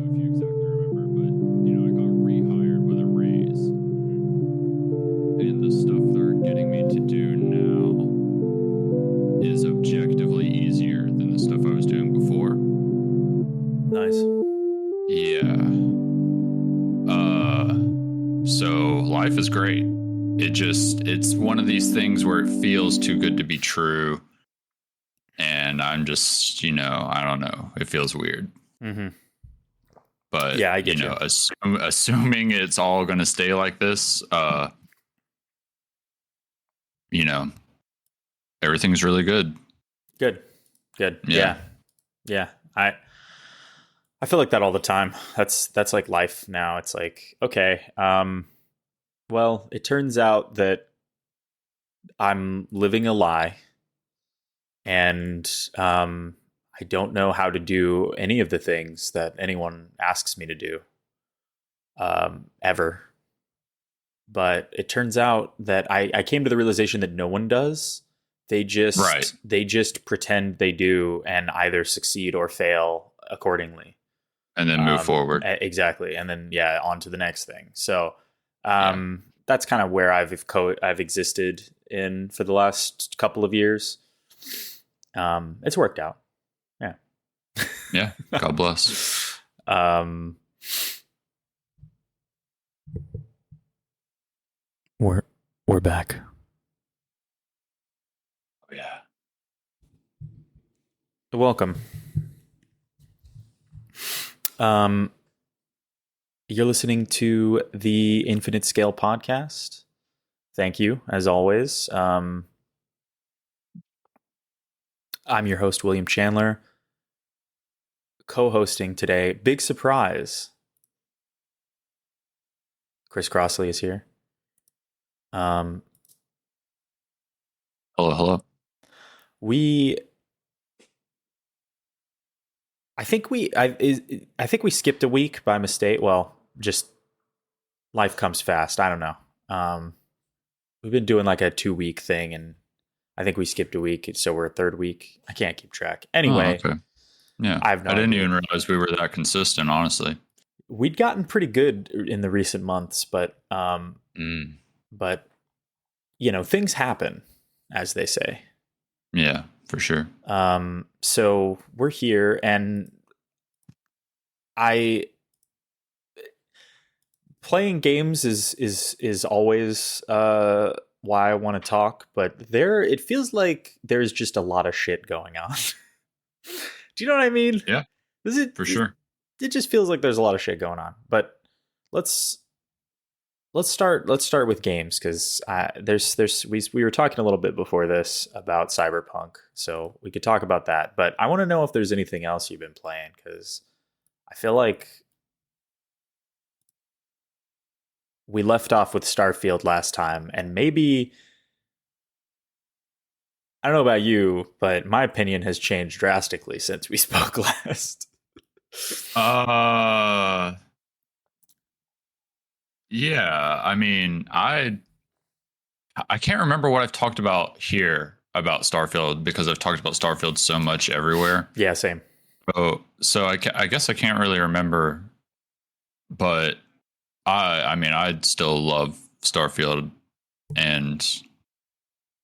know if you exactly remember, but I got rehired with a raise, and the stuff they're getting me to do now is objectively easier than the stuff I was doing before. Nice. Yeah. So life is great. It's one of these things where it feels too good to be true. And I'm just, I don't know. It feels weird. Mm-hmm. But, yeah, I get you. Assuming it's all going to stay like this, everything's really good. Good. Yeah. I feel like that all the time. That's like life now. It's like, okay, well, it turns out that I'm living a lie, and I don't know how to do any of the things that anyone asks me to do, ever. But it turns out that I came to the realization that no one does. They just pretend they do and either succeed or fail accordingly. And then move forward. Exactly. And then, on to the next thing. So that's kind of where I've existed in for the last couple of years. It's worked out. Yeah. Yeah. God bless. We're back. Oh, yeah. Welcome. You're listening to the Infinite Scale podcast. Thank you, as always. I'm your host, William Chandler. Co-hosting today, big surprise. Chris Crossley is here. Hello. I think we skipped a week by mistake. Well, just life comes fast. I don't know. We've been doing like a 2-week thing, and I think we skipped a week, so we're a third week. I can't keep track. Anyway, okay. Yeah, I didn't even realize we were that consistent. Honestly, we'd gotten pretty good in the recent months, but things happen, as they say. Yeah, for sure. So we're here, and playing games is always why I want to talk, but it feels like there's just a lot of shit going on. Do you know what I mean? Yeah, for sure. It just feels like there's a lot of shit going on. But let's start with games, because we were talking a little bit before this about Cyberpunk, so we could talk about that. But I want to know if there's anything else you've been playing, because I feel like we left off with Starfield last time, and maybe, I don't know about you, but my opinion has changed drastically since we spoke last. Yeah, I mean, I can't remember what I've talked about here about Starfield, because I've talked about Starfield so much everywhere. Yeah, same. So I guess I can't really remember, but I still love Starfield and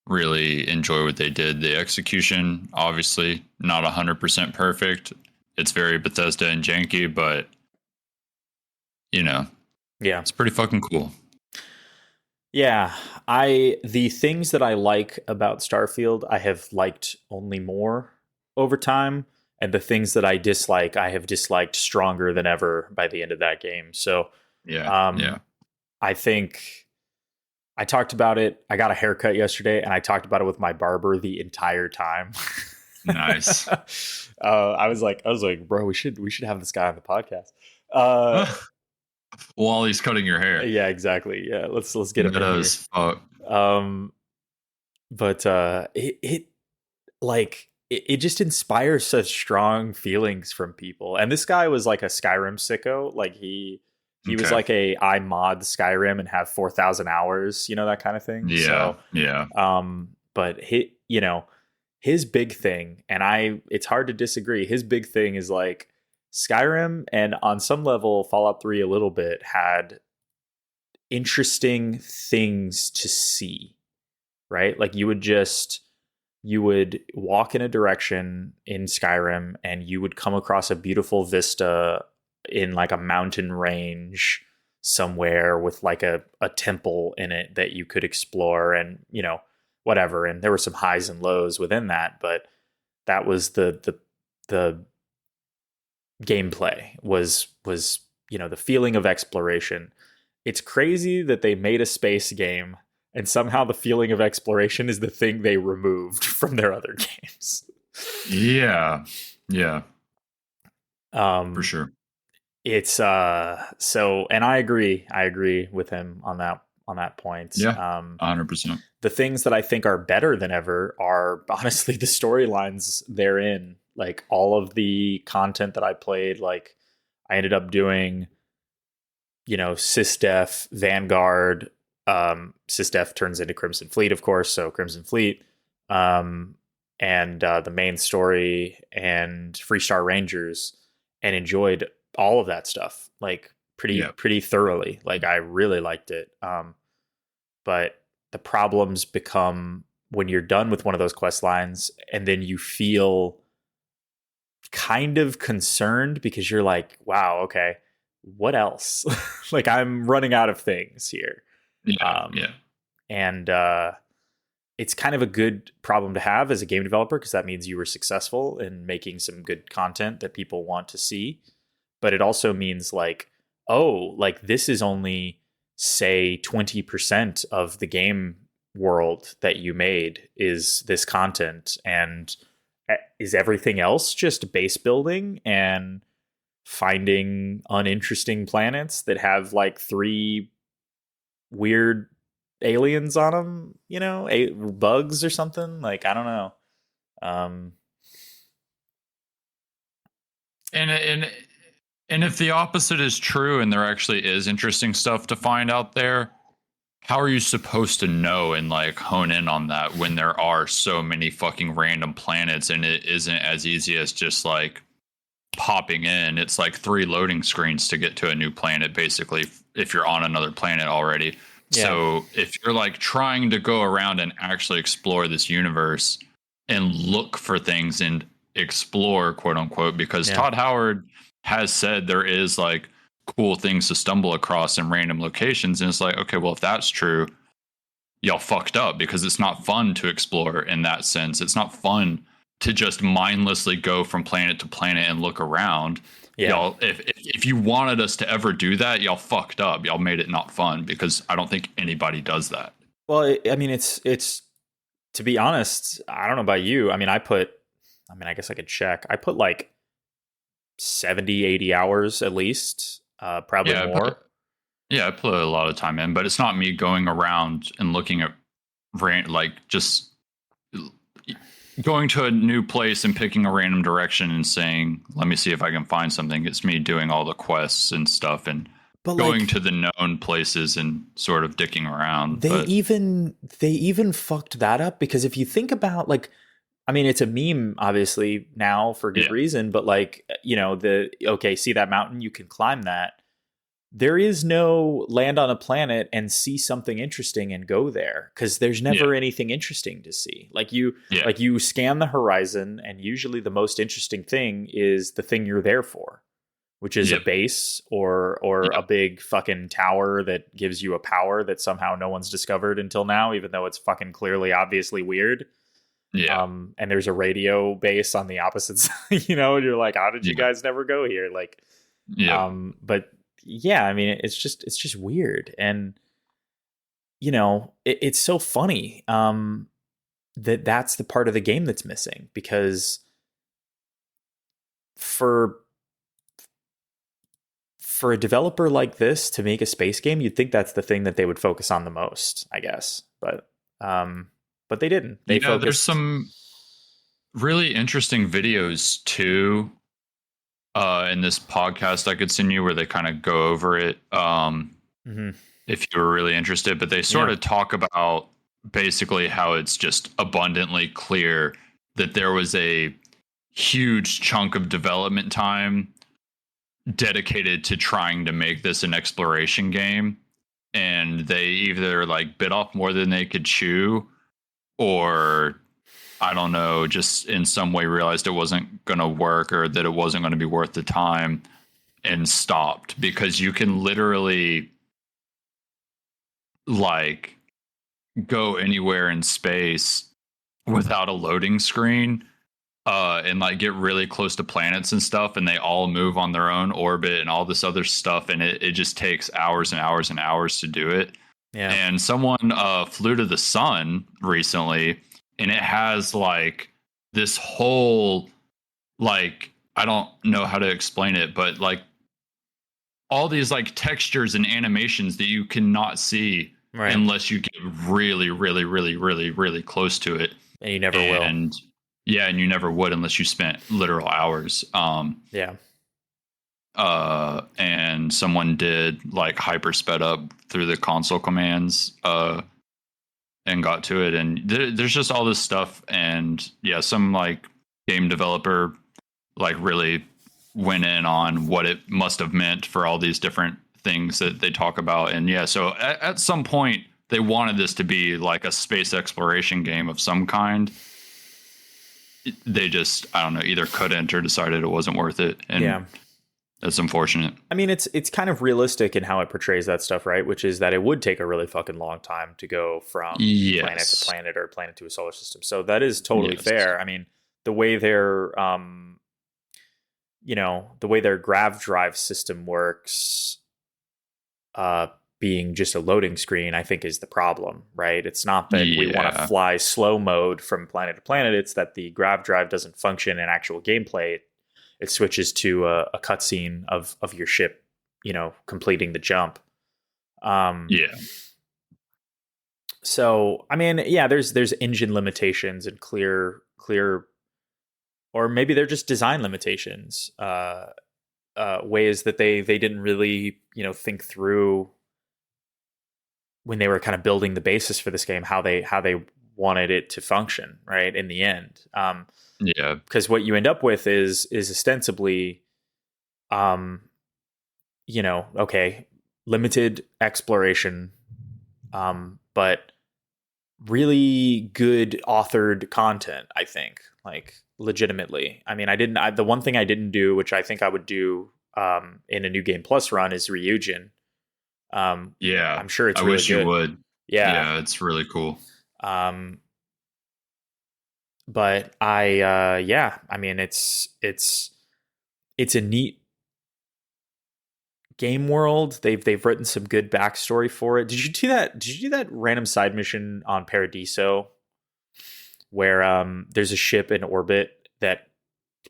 really enjoy what they did. The execution, obviously, not 100% perfect. It's very Bethesda and janky, but yeah, it's pretty fucking cool. Yeah, the things that I like about Starfield, I have liked only more over time, and the things that I dislike, I have disliked stronger than ever by the end of that game. So, yeah. I think I talked about it. I got a haircut yesterday, and I talked about it with my barber the entire time. Nice. I was like, bro, we should have this guy on the podcast. While he's cutting your hair. Yeah, exactly. Yeah, let's get him in here. Fuck. But it just inspires such strong feelings from people. And this guy was like a Skyrim sicko. Like he was like I mod Skyrim and have 4,000 hours, that kind of thing. Yeah. So, yeah. But his big thing, and it's hard to disagree. His big thing is like Skyrim and on some level Fallout 3 a little bit had interesting things to see, right? Like you would walk in a direction in Skyrim and you would come across a beautiful vista in like a mountain range somewhere with like a temple in it that you could explore and, whatever. And there were some highs and lows within that, but that was the gameplay was the feeling of exploration. It's crazy that they made a space game and somehow the feeling of exploration is the thing they removed from their other games. Yeah. For sure. It's so, and I agree with him on that point. Yeah. 100%. The things that I think are better than ever are honestly the storylines therein. Like all of the content that I played, like I ended up doing, SysDef, Vanguard, SysDef turns into Crimson Fleet, of course. So Crimson Fleet, and the main story and Freestar Rangers, and enjoyed all of that stuff like pretty thoroughly. Like I really liked it. But the problems become when you're done with one of those quest lines and then you feel kind of concerned because you're like, wow, okay, what else? Like I'm running out of things here. And it's kind of a good problem to have as a game developer because that means you were successful in making some good content that people want to see. But it also means like, oh, like this is only say 20% of the game world that you made is this content, and is everything else just base building and finding uninteresting planets that have like 3 weird aliens on them, bugs or something? Like I don't know. And if the opposite is true and there actually is interesting stuff to find out there, how are you supposed to know and like hone in on that when there are so many fucking random planets and it isn't as easy as just like popping in? It's like 3 loading screens to get to a new planet, basically, if you're on another planet already. Yeah. So if you're like trying to go around and actually explore this universe and look for things and explore, quote unquote, because Todd Howard has said there is like cool things to stumble across in random locations. And it's like, okay, well, if that's true, y'all fucked up because it's not fun to explore in that sense. It's not fun to just mindlessly go from planet to planet and look around. Yeah. Y'all, if you wanted us to ever do that, y'all fucked up. Y'all made it not fun because I don't think anybody does that. Well, I mean, it's to be honest, I don't know about you. I mean, I guess I could check. I put like 70, 80 hours at least, probably more. I put a lot of time in, but it's not me going around and looking at like just going to a new place and picking a random direction and saying, let me see if I can find something. It's me doing all the quests and stuff and going to the known places and sort of dicking around. They even fucked that up because if you think about like, I mean, it's a meme, obviously, now for good reason, but like, see that mountain, you can climb that. There is no land on a planet and see something interesting and go there because there's never anything interesting to see. Like you scan the horizon and usually the most interesting thing is the thing you're there for, which is a base or a big fucking tower that gives you a power that somehow no one's discovered until now, even though it's fucking clearly, obviously weird. Yeah. And there's a radio base on the opposite side, and you're like, how did you guys never go here? Like, but yeah, I mean, it's just weird. And, it's so funny, that's the part of the game that's missing because for a developer like this to make a space game, you'd think that's the thing that they would focus on the most, I guess. But they didn't. They focused. There's some really interesting videos too in this podcast I could send you where they kind of go over it if you were really interested. But they sort of talk about basically how it's just abundantly clear that there was a huge chunk of development time dedicated to trying to make this an exploration game, and they either like bit off more than they could chew, or I don't know, just in some way realized it wasn't going to work or that it wasn't going to be worth the time and stopped, because you can literally like go anywhere in space without a loading screen, and like get really close to planets and stuff, and they all move on their own orbit and all this other stuff, and it just takes hours and hours and hours to do it. Yeah. And someone flew to the sun recently, and it has like this whole, like, I don't know how to explain it, but like all these like textures and animations that you cannot see unless you get really, really, really, really, really close to it. And you never will. And yeah, and you never would unless you spent literal hours. And someone did like hyper sped up through the console commands and got to it. And there's just all this stuff. And yeah, some like game developer like really went in on what it must have meant for all these different things that they talk about. And yeah, so at some point they wanted this to be like a space exploration game of some kind. They just, I don't know, either couldn't or decided it wasn't worth it. And that's unfortunate. I mean, it's kind of realistic in how it portrays that stuff, right? Which is that it would take a really fucking long time to go from planet to planet or planet to a solar system. So that is totally fair. I mean, the way their the way their grav drive system works, being just a loading screen, I think is the problem, right? It's not that we want to fly slow mode from planet to planet. It's that the grav drive doesn't function in actual gameplay. It switches to a cutscene of your ship, completing the jump. So, I mean, yeah, there's engine limitations and clear, or maybe they're just design limitations, ways that they didn't really, think through when they were kind of building the basis for this game, how they wanted it to function, right? In the end. Because what you end up with is ostensibly, limited exploration, but really good authored content, I think, like legitimately. I mean, the one thing I didn't do, which I think I would do in a New Game Plus run, is Ryujin. I'm sure it's really good. I wish you would. Yeah, it's really cool. But I mean, it's a neat game world. They've written some good backstory for it. Did you do that random side mission on Paradiso where there's a ship in orbit that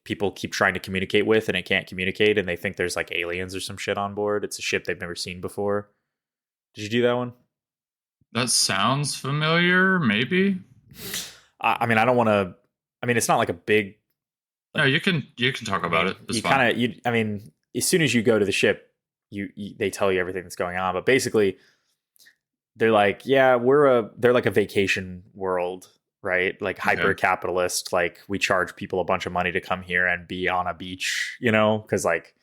people keep trying to communicate with and it can't communicate, and they think there's like aliens or some shit on board? It's a ship they've never seen before. Did you do that one? That sounds familiar, maybe. I mean, I don't want to. I mean, it's not like a big. No, you can talk about it. It's I mean, as soon as you go to the ship, they tell you everything that's going on. But basically, they're like, yeah, they're like a vacation world, right? Like hyper capitalist. Like we charge people a bunch of money to come here and be on a beach, because like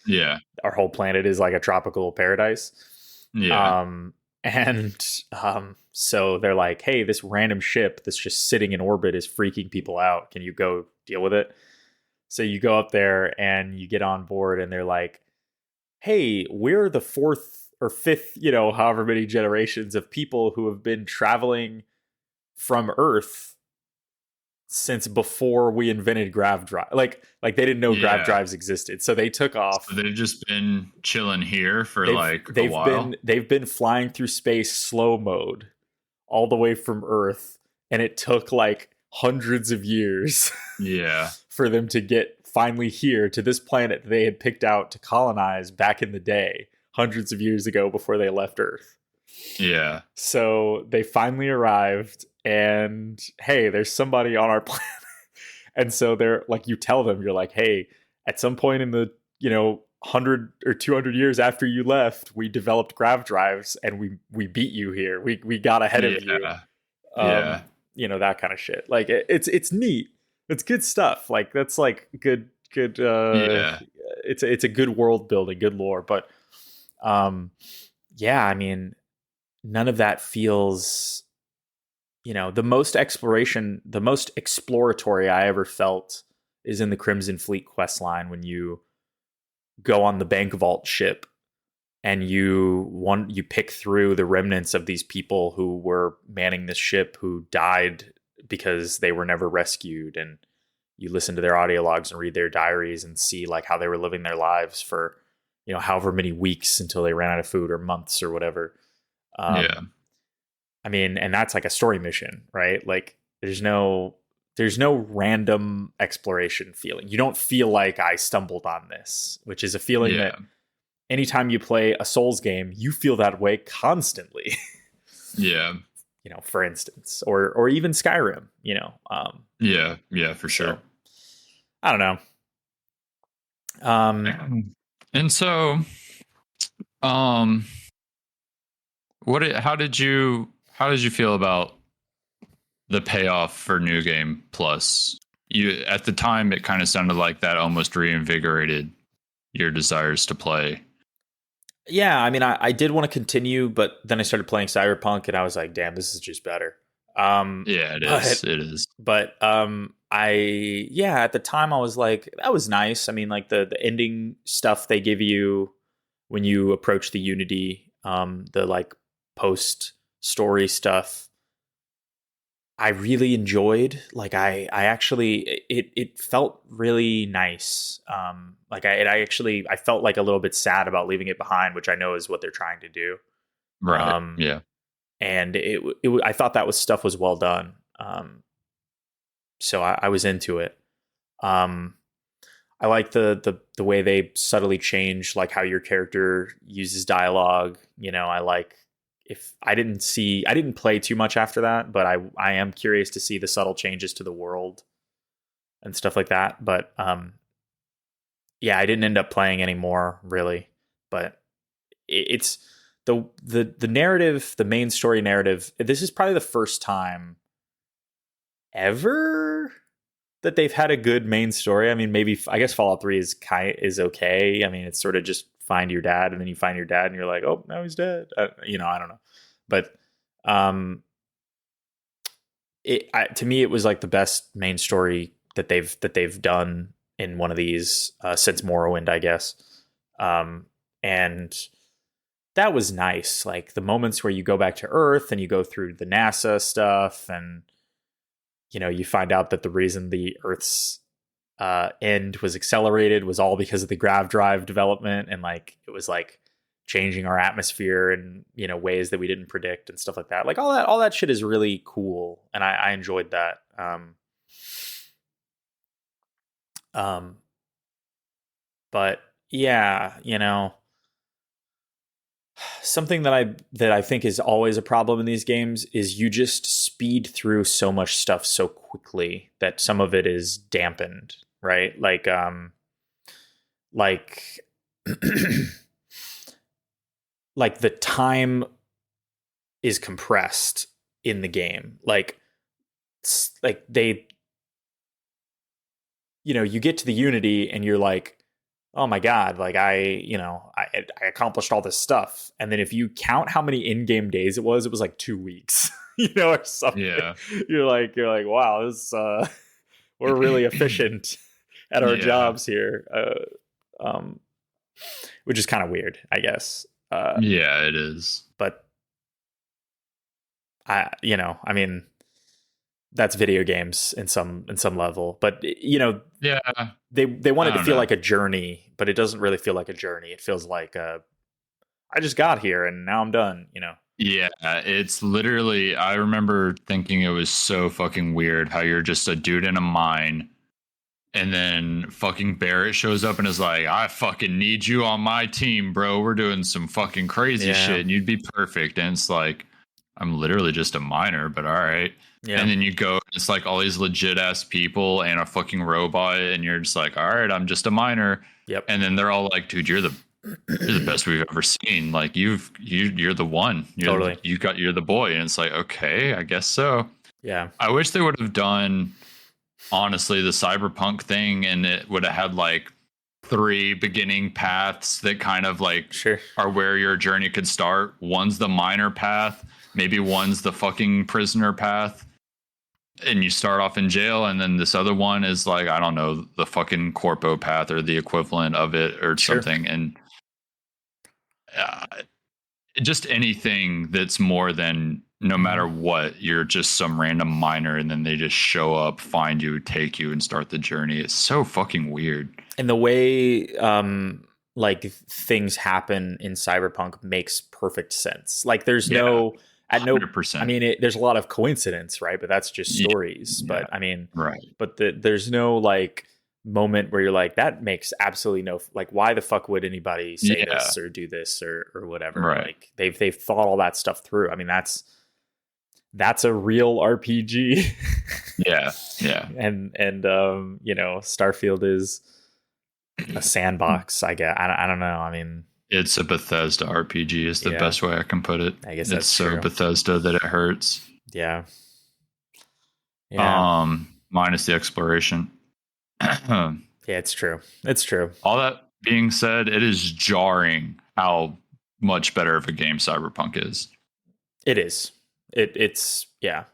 our whole planet is like a tropical paradise. So they're like, hey, this random ship that's just sitting in orbit is freaking people out. Can you go deal with it? So you go up there and you get on board and they're like, hey, we're the fourth or fifth, however many generations of people who have been traveling from Earth since before we invented grav drive. Like they didn't know grav drives existed. So they took off. So they've just been chilling here for a while. They've been flying through space slow mode all the way from Earth, and it took like hundreds of years for them to get finally here to this planet they had picked out to colonize back in the day, hundreds of years ago before they left Earth. So they finally arrived, and hey, there's somebody on our planet. And so they're like, you tell them, you're like, hey, at some point in the 100 or 200 years after you left, we developed grav drives and we beat you here. We got ahead of you. That kind of shit. Like it's neat. It's good stuff. Like that's like good it's a good world building, good lore, but yeah, I mean, none of that feels, the most exploration, the most exploratory I ever felt is in the Crimson Fleet quest line when you go on the Bank Vault ship and you pick through the remnants of these people who were manning this ship who died because they were never rescued, and you listen to their audio logs and read their diaries and see like how they were living their lives for however many weeks until they ran out of food, or months, or whatever. Yeah. I mean, and that's like a story mission, right? Like there's no random exploration feeling. You don't feel like I stumbled on this, which is a feeling Yeah. that anytime you play a Souls game, you feel that way constantly. Yeah. For instance, or even Skyrim, Yeah, for sure. So, I don't know. And so, how did you feel about the payoff for New Game Plus? At the time, it kind of sounded like that almost reinvigorated your desires to play. Yeah, I mean, I did want to continue, but then I started playing Cyberpunk, and I was like, "Damn, this is just better." Yeah, it is. It is. But at the time I was like, that was nice. I mean, like the ending stuff they give you when you approach the Unity, the like post story stuff, I really enjoyed. Like I actually it felt really nice. Like I felt like a little bit sad about leaving it behind, which I know is what they're trying to do. Right. Yeah. And I thought that stuff was well done. So I was into it. I like the way they subtly change like how your character uses dialogue. I like, if I didn't play too much after that, but I am curious to see the subtle changes to the world and stuff like that. But yeah, I didn't end up playing anymore really, but it's the narrative, the main story narrative. This is probably the first time ever that they've had a good main story. I mean, maybe I guess Fallout 3 is okay. I mean, it's sort of just find your dad, and then you find your dad and you're like, oh, now he's dead. I don't know. But to me it was like the best main story that they've done in one of these since Morrowind, I guess. And that was nice. Like the moments where you go back to Earth and you go through the NASA stuff, and you find out that the reason the Earth's end was accelerated was all because of the grav drive development, and like it was like changing our atmosphere in ways that we didn't predict and stuff like that. Like all that shit is really cool, and I enjoyed that. But yeah, something that I think is always a problem in these games is you just speed through so much stuff so quickly that some of it is dampened, right? Like like the time is compressed in the game. Like they you get to the Unity and you're like, oh my God, like I accomplished all this stuff. And then if you count how many in-game days it was like 2 weeks, or something. Yeah. You're like, wow, this we're really efficient at our jobs here. Which is kind of weird, I guess. Yeah, it is. But I mean, that's video games in some level, but Yeah. They want it to feel like a journey, but it doesn't really feel like a journey. It feels like I just got here and now I'm done, Yeah, it's literally, I remember thinking it was so fucking weird how you're just a dude in a mine, and then fucking Barrett shows up and is like, I fucking need you on my team, bro. We're doing some fucking crazy shit and you'd be perfect. And it's like, I'm literally just a miner, but all right. Yeah. And then you go, it's like all these legit ass people and a fucking robot, and you're just like, all right, I'm just a miner. Yep. And then they're all like, dude, you're the best we've ever seen. Like you're the one. Totally. You're the boy. And it's like, okay, I guess so. Yeah. I wish they would have done, honestly, the Cyberpunk thing, and it would have had like three beginning paths that kind of like Sure. are where your journey could start. One's the minor path, maybe one's the fucking prisoner path, and you start off in jail, and then this other one is like, I don't know, the fucking corpo path or the equivalent of it or Sure. something. And uh, just anything that's more than, no matter what, you're just some random miner and then they just show up, find you, take you, and start the journey. It's so fucking weird. And the way like things happen in Cyberpunk makes perfect sense. Like there's no at no 100%. I mean there's a lot of coincidence, right? But that's just stories. Yeah. But I mean, right. But there's no like moment where you're like, that makes absolutely no, like, why the fuck would anybody say this or do this or whatever? Right. Like they've thought all that stuff through. I mean, that's a real RPG. Yeah. And you know, Starfield is a sandbox, I guess. I don't know. I mean, it's a Bethesda RPG is the best way I can put it. I guess it's so true. Bethesda that it hurts. Yeah. Minus the exploration. Yeah, it's true. It's true. All that being said, it is jarring how much better of a game Cyberpunk is. It is. It's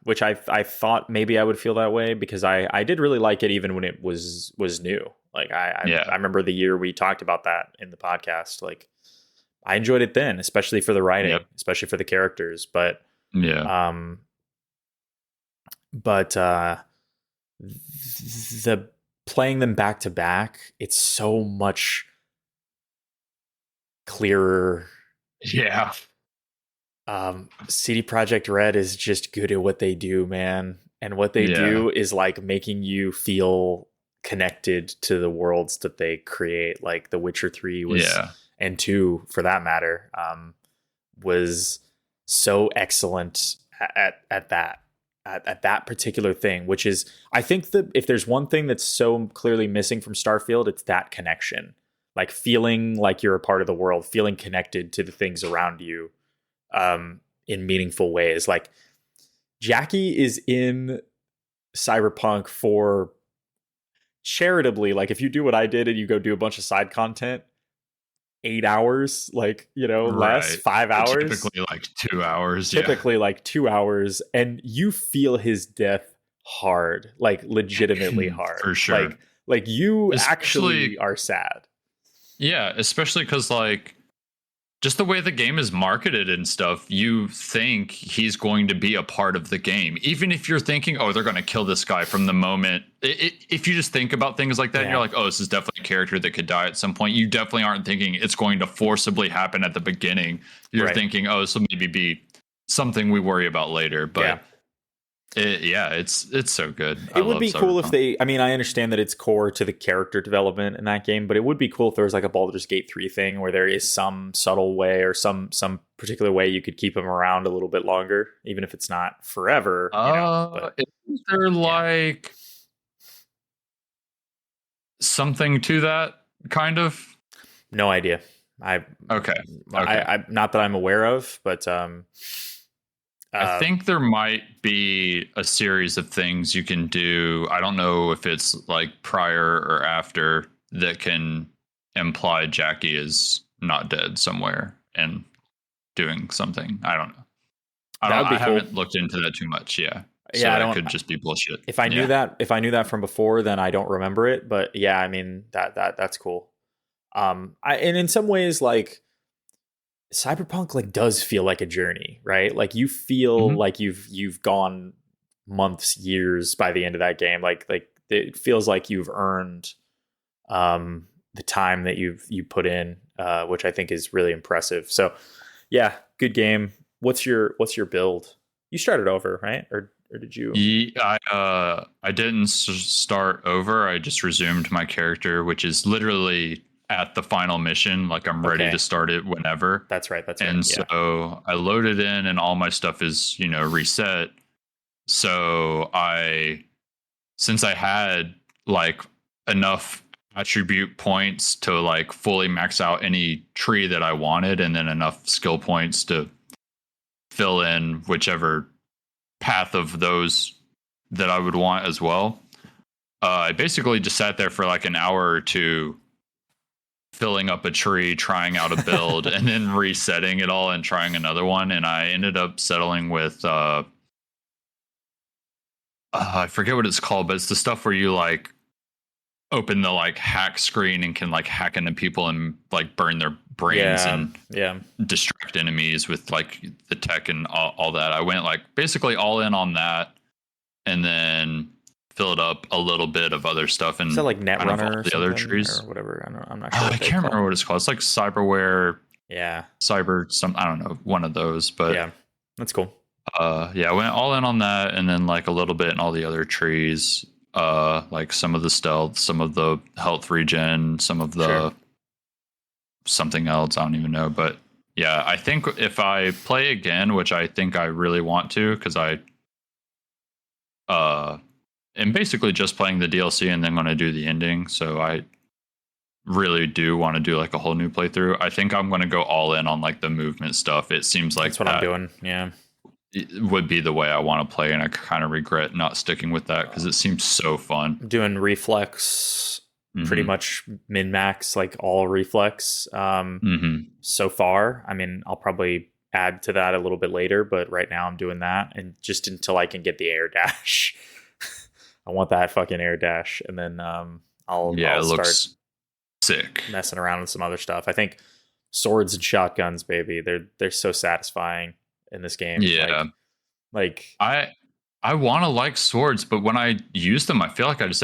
which I thought maybe I would feel that way because I did really like it even when it was new. Like I remember the year we talked about that in the podcast. Like I enjoyed it then, especially for the writing, especially for the characters. But the playing them back to back, it's so much clearer. Yeah. CD Projekt Red is just good at what they do, man. And what they do is like making you feel connected to the worlds that they create. Like The Witcher 3 was, and 2 for that matter, was so excellent at that particular thing, which is, I think that if there's one thing that's so clearly missing from Starfield, it's that connection. Like feeling like you're a part of the world, feeling connected to the things around you. In meaningful ways. Like Jackie is in Cyberpunk for charitably, like if you do what I did and you go do a bunch of side content, 8 hours, like, you know, less 5 hours, typically like 2 hours, like 2 hours, and you feel his death hard, like legitimately hard, for sure. Like you actually are sad. Yeah, especially because like just the way the game is marketed and stuff, you think he's going to be a part of the game. Even if you're thinking, oh, they're going to kill this guy from the moment. If you just think about things like that, and you're like, oh, this is definitely a character that could die at some point. You definitely aren't thinking it's going to forcibly happen at the beginning. You're thinking, oh, this will maybe be something we worry about later. But it's so good. It would be cool if they, I mean, I understand that it's core to the character development in that game, but it would be cool if there was like a Baldur's Gate 3 thing where there is some subtle way or some particular way you could keep him around a little bit longer, even if it's not forever. Is there like something to that kind of? No idea. Okay. I not that I'm aware of, but I think there might be a series of things you can do. I don't know if it's like prior or after that can imply Jackie is not dead somewhere and doing something. I don't know. I haven't looked into that too much. Yeah. So that could just be bullshit. If I knew that from before, then I don't remember it. But yeah, I mean that's cool. And in some ways, like Cyberpunk like does feel like a journey, right? Like you feel like you've gone months, years by the end of that game. Like it feels like you've earned the time that you put in, which I think is really impressive. So yeah, good game. What's your build? You started over, right? Or did you? I didn't start over. I just resumed my character, which is literally at the final mission. Like I'm ready to start it whenever. That's right. And so I loaded in and all my stuff is, reset. So since I had like enough attribute points to like fully max out any tree that I wanted, and then enough skill points to fill in whichever path of those that I would want as well. I basically just sat there for like an hour or two filling up a tree, trying out a build, and then resetting it all and trying another one. And I ended up settling with I forget what it's called, but it's the stuff where you like open the like hack screen and can like hack into people and like burn their brains and distract enemies with like the tech and all that. I went like basically all in on that, and then filled up a little bit of other stuff and is that like Netrunner or the other trees or whatever. I'm not sure. I can't remember what it's called. It's like cyberware. Yeah. Cyber some, I don't know, one of those, but yeah, that's cool. I went all in on that, and then like a little bit in all the other trees, like some of the stealth, some of the health regen, some of the something else, I don't even know. But yeah, I think if I play again, which I think I really want to, because I am basically just playing the DLC and then going to do the ending, so I really do want to do like a whole new playthrough. I think I'm going to go all in on like the movement stuff. It seems like that's what I'm doing. Yeah, it would be the way I want to play, and I kind of regret not sticking with that because it seems so fun. I'm doing reflex, pretty much min max, like all reflex. So far, I mean, I'll probably add to that a little bit later, but right now I'm doing that, and just until I can get the air dash. I want that fucking air dash, and then I'll start sick messing around with some other stuff. I think swords and shotguns, baby, they're so satisfying in this game. Yeah, like I want to like swords, but when I use them, I feel like I just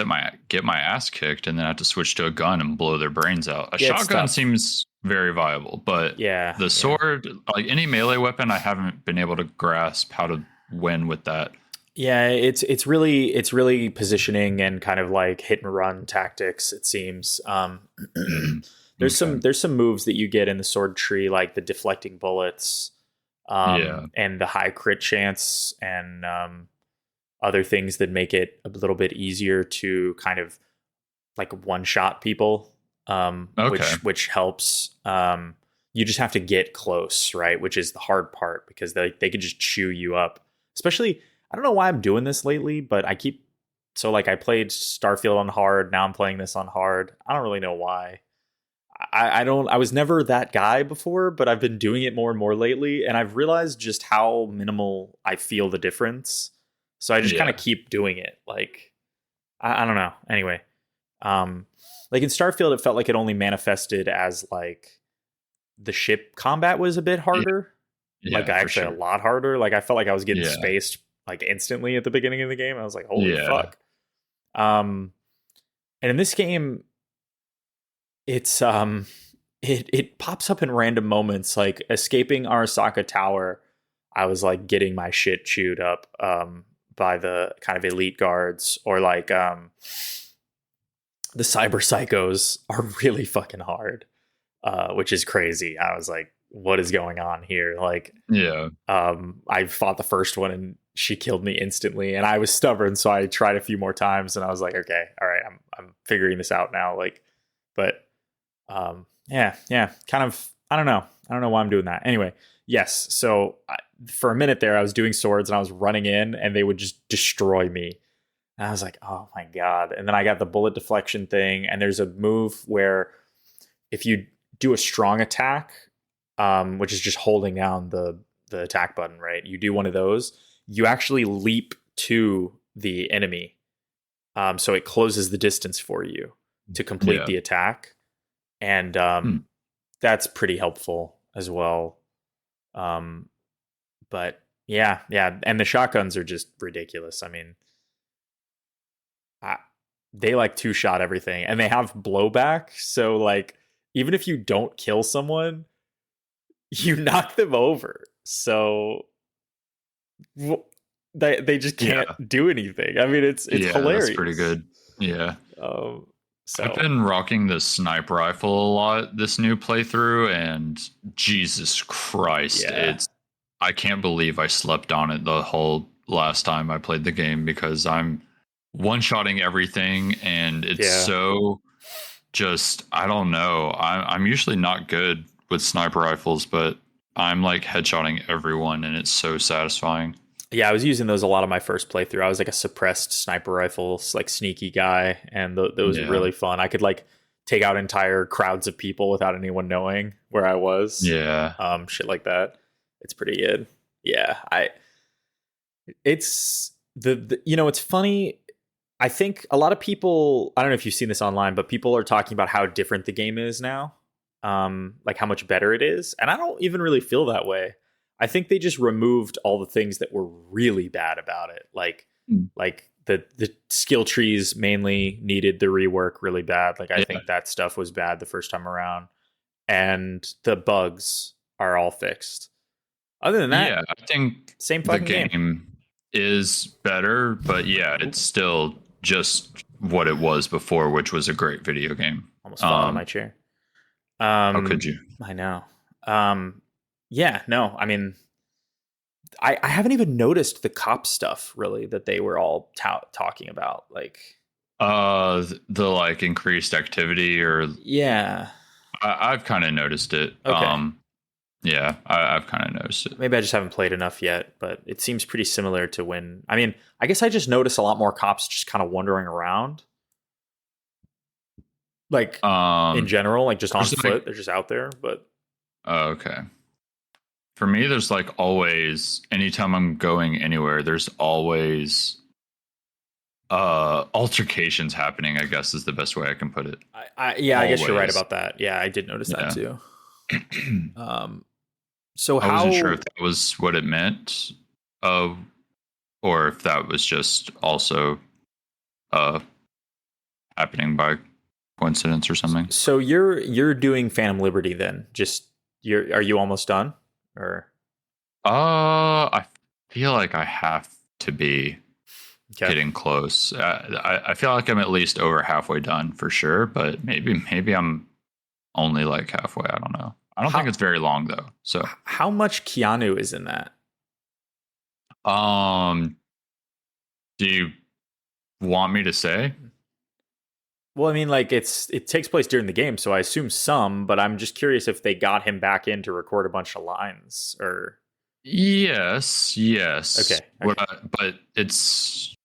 get my ass kicked, and then I have to switch to a gun and blow their brains out. A shotgun seems very viable, but the sword, like any melee weapon, I haven't been able to grasp how to win with that. Yeah, it's really positioning and kind of like hit and run tactics, it seems. There's some moves that you get in the sword tree, like the deflecting bullets, and the high crit chance, and other things that make it a little bit easier to kind of like one shot people, which helps. You just have to get close, right? Which is the hard part, because they can just chew you up, especially. I don't know why I'm doing this lately, but I played Starfield on hard. Now I'm playing this on hard. I don't really know why. I was never that guy before, but I've been doing it more and more lately, and I've realized just how minimal I feel the difference. So I just kind of keep doing it. Like, I don't know. Anyway, like in Starfield, it felt like it only manifested as like the ship combat was a bit harder. Yeah, like actually a lot harder. Like I felt like I was getting spaced like instantly at the beginning of the game. I was like, holy fuck. And in this game, it's it pops up in random moments, like escaping Arasaka Tower. I was like getting my shit chewed up by the kind of elite guards, or like the cyber psychos are really fucking hard, which is crazy. I was like, what is going on here? Like, I fought the first one and she killed me instantly, and I was stubborn, so I tried a few more times, and I was like, okay, all right, I'm figuring this out now. Like, but kind of, I don't know why I'm doing that. Anyway, yes. So for a minute there, I was doing swords and I was running in, and they would just destroy me. And I was like, oh my God. And then I got the bullet deflection thing, and there's a move where if you do a strong attack, which is just holding down the attack button, right? You do one of those, you actually leap to the enemy. So it closes the distance for you to complete the attack. And that's pretty helpful as well. But yeah. And the shotguns are just ridiculous. I mean, they like two-shot everything, and they have blowback. So like, even if you don't kill someone, you knock them over. So they just can't do anything. I mean, it's hilarious. That's pretty good. Yeah. So I've been rocking the sniper rifle a lot this new playthrough, and Jesus Christ, I can't believe I slept on it the whole last time I played the game, because I'm one-shotting everything, and it's so just, I don't know. I'm usually not good with sniper rifles, but I'm like headshotting everyone, and it's so satisfying. Yeah, I was using those a lot of my first playthrough. I was like a suppressed sniper rifle, like sneaky guy, and those were really fun. I could like take out entire crowds of people without anyone knowing where I was. Yeah. Shit like that. It's pretty good. Yeah, it's it's funny. I think a lot of people, I don't know if you've seen this online, but people are talking about how different the game is now. Like how much better it is. And I don't even really feel that way. I think they just removed all the things that were really bad about it. Like the skill trees mainly needed the rework really bad. Like I think that stuff was bad the first time around. And the bugs are all fixed. Other than that, I think same the fucking game is better, but yeah, it's still just what it was before, which was a great video game. Almost fell out of my chair. How could you? I know. Yeah, no, I mean, I haven't even noticed the cop stuff really that they were all talking about. Like, the like increased activity, or yeah, I've kind of noticed it. Okay. Yeah, I've kind of noticed it. Maybe I just haven't played enough yet, but it seems pretty similar to when. I mean, I guess I just notice a lot more cops just kind of wandering around, like in general, like just on foot. Like, they're just out there. But okay. For me, there's like always, anytime I'm going anywhere, there's always altercations happening, I guess is the best way I can put it. I guess you're right about that. Yeah, I did notice that too. So I wasn't sure if that was what it meant, or if that was just also happening by coincidence or something. So you're doing Phantom Liberty then? Are you almost done? Or I feel like I have to be getting close. I feel like I'm at least over halfway done for sure, but maybe I'm only like halfway. I don't know. I don't think it's very long though. So how much Keanu is in that? Do you want me to say? Well, I mean, like it takes place during the game, so I assume some, but I'm just curious if they got him back in to record a bunch of lines or. Yes. Okay. But it's.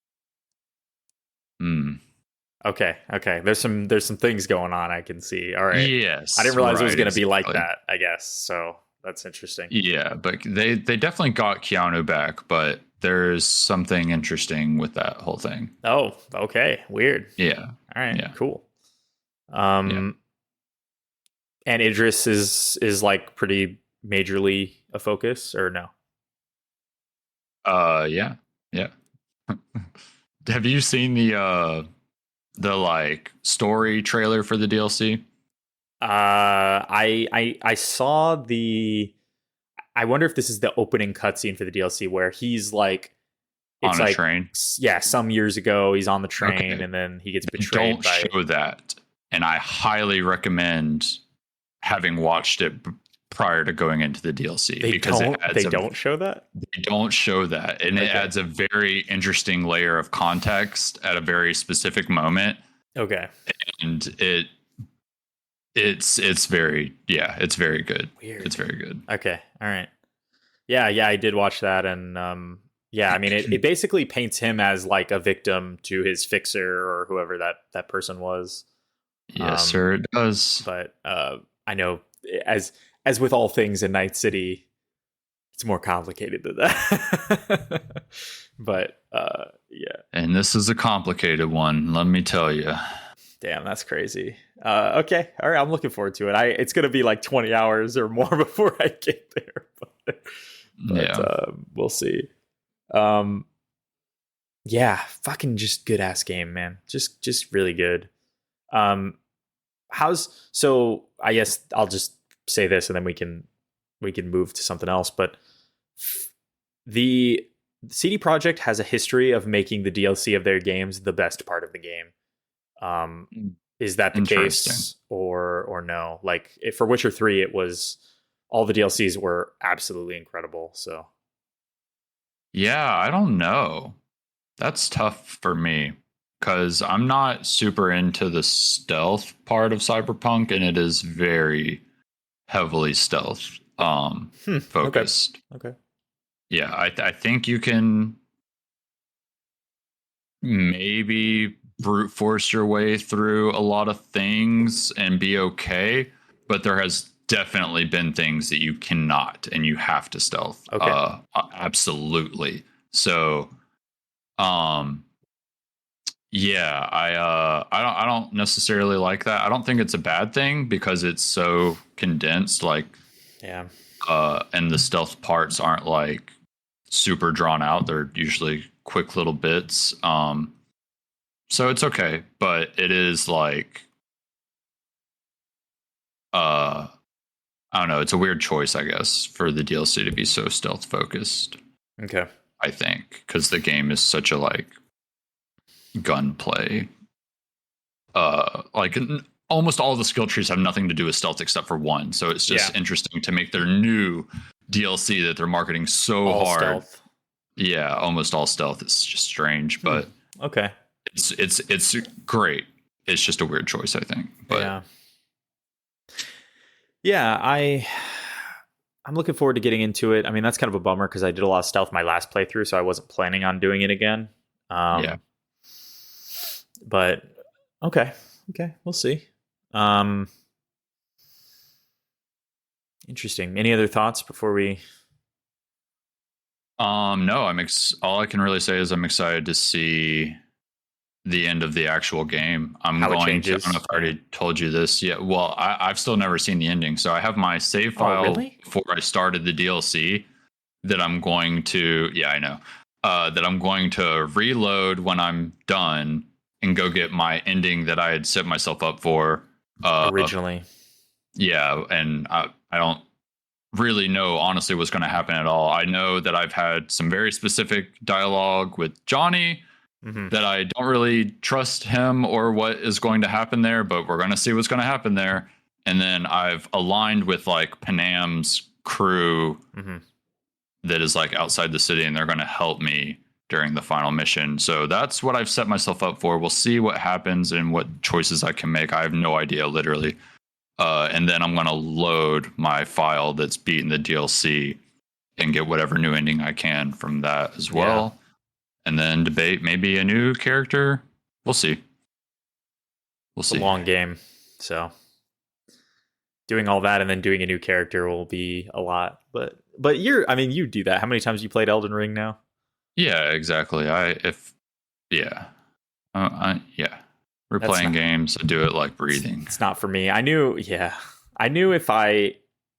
Okay. There's some things going on I can see. All right. Yes. I didn't realize it was going to be like that, I guess. So that's interesting. Yeah, but they definitely got Keanu back, but there's something interesting with that whole thing. Oh, okay. Weird. Yeah. All right. Yeah. Cool. And Idris is like pretty majorly a focus, or no? Yeah. Have you seen the like story trailer for the DLC? I saw the. I wonder if this is the opening cutscene for the DLC where he's like, it's on a train. Yeah, some years ago he's on the train and then he gets betrayed. Don't show that, and I highly recommend having watched it prior to going into the DLC. They don't show that. They don't show that, and it adds a very interesting layer of context at a very specific moment. Okay, and it's very it's very good. Weird. It's very good. Okay, all right. Yeah, I did watch that, and I mean, it basically paints him as like a victim to his fixer or whoever that person was. Yes, sir, it does. But I know, as with all things in Night City, it's more complicated than that. But yeah. And this is a complicated one, let me tell you. Damn, that's crazy. Okay, all right, I'm looking forward to it. It's going to be like 20 hours or more before I get there. But we'll see. Yeah, fucking just good ass game, man. Just really good. So I guess I'll just say this and then we can move to something else. But the CD Projekt has a history of making the DLC of their games the best part of the game. Is that the case or no? Like for Witcher 3, it was all the DLCs were absolutely incredible. So yeah, I don't know. That's tough for me because I'm not super into the stealth part of Cyberpunk, and it is very heavily stealth focused. Okay. Yeah, I think you can maybe brute force your way through a lot of things and be okay, but there has definitely been things that you cannot and you have to stealth. Okay. Absolutely. So, um, yeah, I don't necessarily like that. I don't think it's a bad thing because it's so condensed, like, Yeah. and the stealth parts aren't like super drawn out. They're usually quick little bits. So it's okay, but it is like, uh, I don't know. It's a weird choice, I guess, for the DLC to be so stealth focused. Okay. I think because the game is such a like gunplay. Like almost all the skill trees have nothing to do with stealth except for one. So it's just interesting to make their new DLC that they're marketing so all hard. Stealth. Yeah, almost all stealth. It's just strange, but okay. It's great. It's just a weird choice, I think. But yeah, I'm looking forward to getting into it. I mean, that's kind of a bummer because I did a lot of stealth my last playthrough, so I wasn't planning on doing it again. Yeah. But okay, we'll see. Interesting. Any other thoughts before we? No, all I can really say is I'm excited to see the end of the actual game. I don't know if I already told you this yet. Well, I've still never seen the ending. So I have my save file before I started the DLC that I'm going to, I know, that I'm going to reload when I'm done and go get my ending that I had set myself up for originally. Yeah. And I don't really know honestly what's going to happen at all. I know that I've had some very specific dialogue with Johnny that I don't really trust him or what is going to happen there, but we're going to see what's going to happen there. And then I've aligned with like Panam's crew that is like outside the city, and they're going to help me during the final mission. So that's what I've set myself up for. We'll see what happens and what choices I can make. I have no idea, literally. And then I'm going to load my file that's beaten the DLC and get whatever new ending I can from that as well. And then debate maybe a new character. We'll see. It's a long game. So doing all that and then doing a new character will be a lot. But you do that. How many times have you played Elden Ring now? Yeah, exactly. We're playing games. I do it like breathing. It's not for me. I knew if I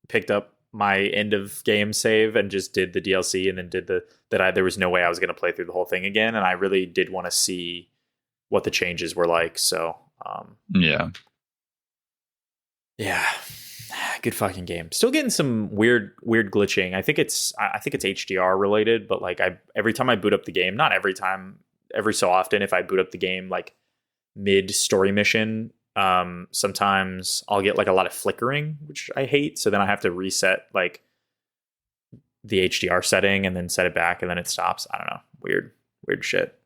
picked up my end of game save and just did the DLC and then did there was no way I was going to play through the whole thing again. And I really did want to see what the changes were like. So, yeah, good fucking game. Still getting some weird glitching. I think it's HDR related, but like every time I boot up the game, not every time, every so often, if I boot up the game, like mid story mission, sometimes I'll get like a lot of flickering, which I hate. So then I have to reset like the HDR setting and then set it back and then it stops. I don't know. Weird shit.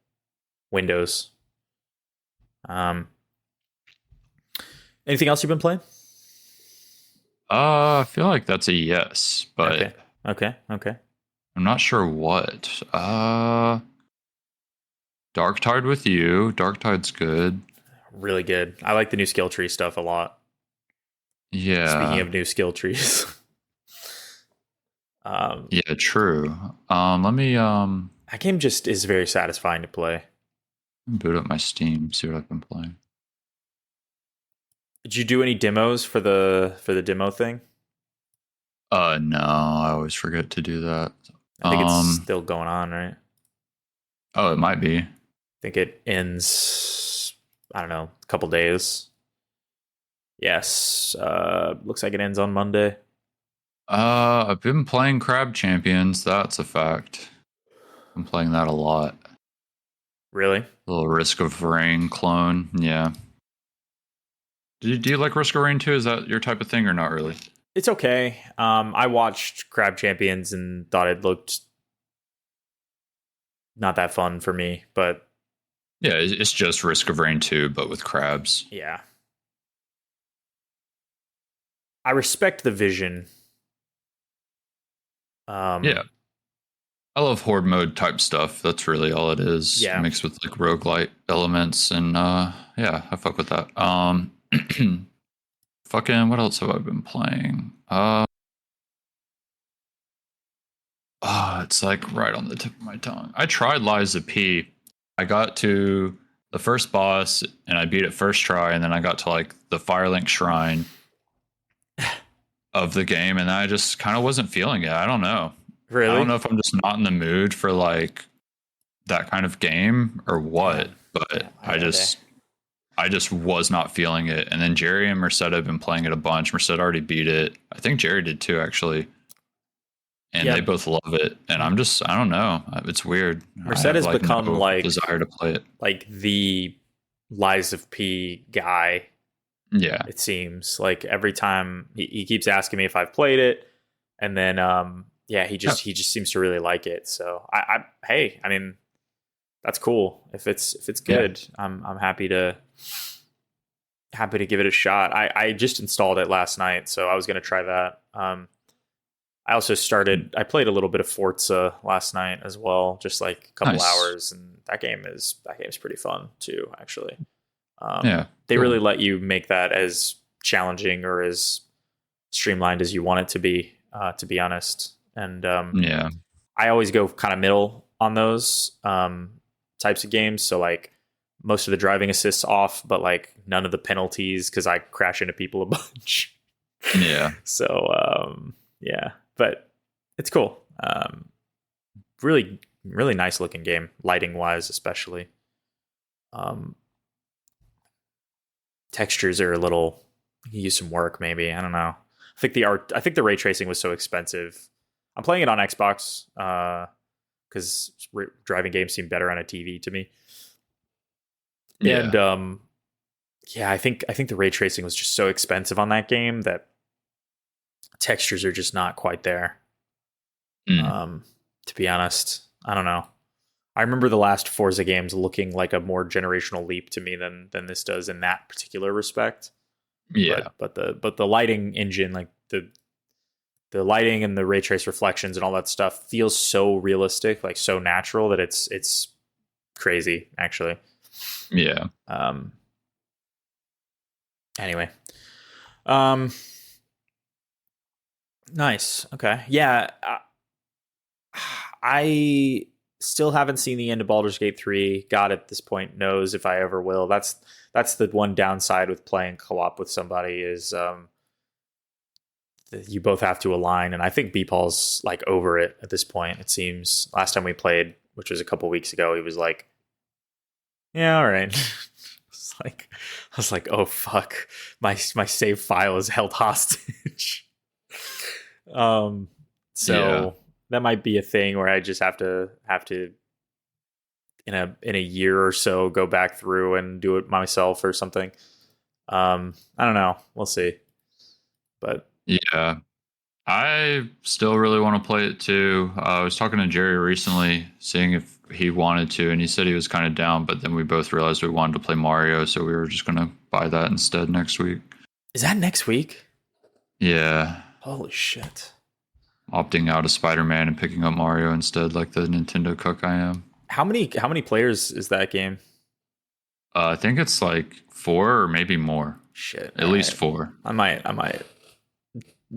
Windows. Anything else you've been playing? I feel like that's a yes, but okay. I'm not sure what. Darktide with you. Darktide's good. Really good. I like the new skill tree stuff a lot. Yeah. Speaking of new skill trees. Yeah, true. Let me that game just is very satisfying to play. Boot up my Steam, see what I've been playing. Did you do any demos for the demo thing? No, I always forget to do that. I think it's still going on, right? Oh, it might be. I think it ends, I don't know, a couple days. Yes. Looks like it ends on Monday. I've been playing Crab Champions, that's a fact. I'm playing that a lot. Really? A little Risk of Rain clone, yeah. Do you like Risk of Rain 2? Is that your type of thing or not really? It's okay. I watched Crab Champions and thought it looked not that fun for me, but yeah, it's just Risk of Rain 2, but with crabs. Yeah. I respect the vision. Yeah. I love horde mode type stuff. That's really all it is, Yeah. mixed with like roguelite elements, and yeah, I fuck with that. Fucking what else have I been playing? It's like right on the tip of my tongue. I tried Lies of P. I got to the first boss and I beat it first try, and then I got to like the Firelink Shrine of the game, and I just kind of wasn't feeling it. I don't know. Really? I don't know if I'm just not in the mood for like that kind of game or what, but Yeah, I just was not feeling it. And then Jerry and Merced have been playing it a bunch. Merced already beat it. I think Jerry did too, actually. And they both love it. And I'm just, I don't know. It's weird. Merced has like become no desire to play it. Like the Lies of P guy. Yeah. It seems like every time he keeps asking me if I've played it. And then, he just seems to really like it. So I mean, that's cool. If it's good, I'm happy to give it a shot. I just installed it last night, so I was going to try that. I also I played a little bit of Forza last night as well, just like a couple hours, and that game is pretty fun too, actually. They really let you make that as challenging or as streamlined as you want it to be honest. And I always go kind of middle on those types of games. So like most of the driving assists off, but like none of the penalties because I crash into people a bunch. Yeah. So but it's cool. Really, really nice looking game, lighting wise, especially. Textures are a little, you use some work, maybe. I don't know. I think the ray tracing was so expensive. I'm playing it on Xbox because driving games seem better on a TV to me. Yeah. And I think the ray tracing was just so expensive on that game that textures are just not quite there. To be honest, I don't know. I remember the last Forza games looking like a more generational leap to me than this does in that particular respect. Yeah, but the lighting engine, like the lighting and the ray trace reflections and all that stuff, feels so realistic, like so natural that it's crazy, actually. Yeah. Anyway. Nice. Okay. Yeah. I still haven't seen the end of Baldur's Gate 3. God, at this point, knows if I ever will. That's the one downside with playing co-op with somebody is you both have to align. And I think B-Paul's like over it at this point, it seems. Last time we played, which was a couple weeks ago, he was like, yeah, all right. I was like, oh, fuck. My save file is held hostage. That might be a thing where I just have to in a year or so go back through and do it myself or something. I don't know. We'll see. But yeah, I still really want to play it too. I was talking to Jerry recently, seeing if he wanted to, and he said he was kind of down, but then we both realized we wanted to play Mario, so we were just going to buy that instead next week. Is that next week? Yeah. Holy shit. Opting out of Spider-Man and picking up Mario instead, like the Nintendo cook I am. How many players is that game? I think it's like 4 or maybe more. Shit. At least 4. I might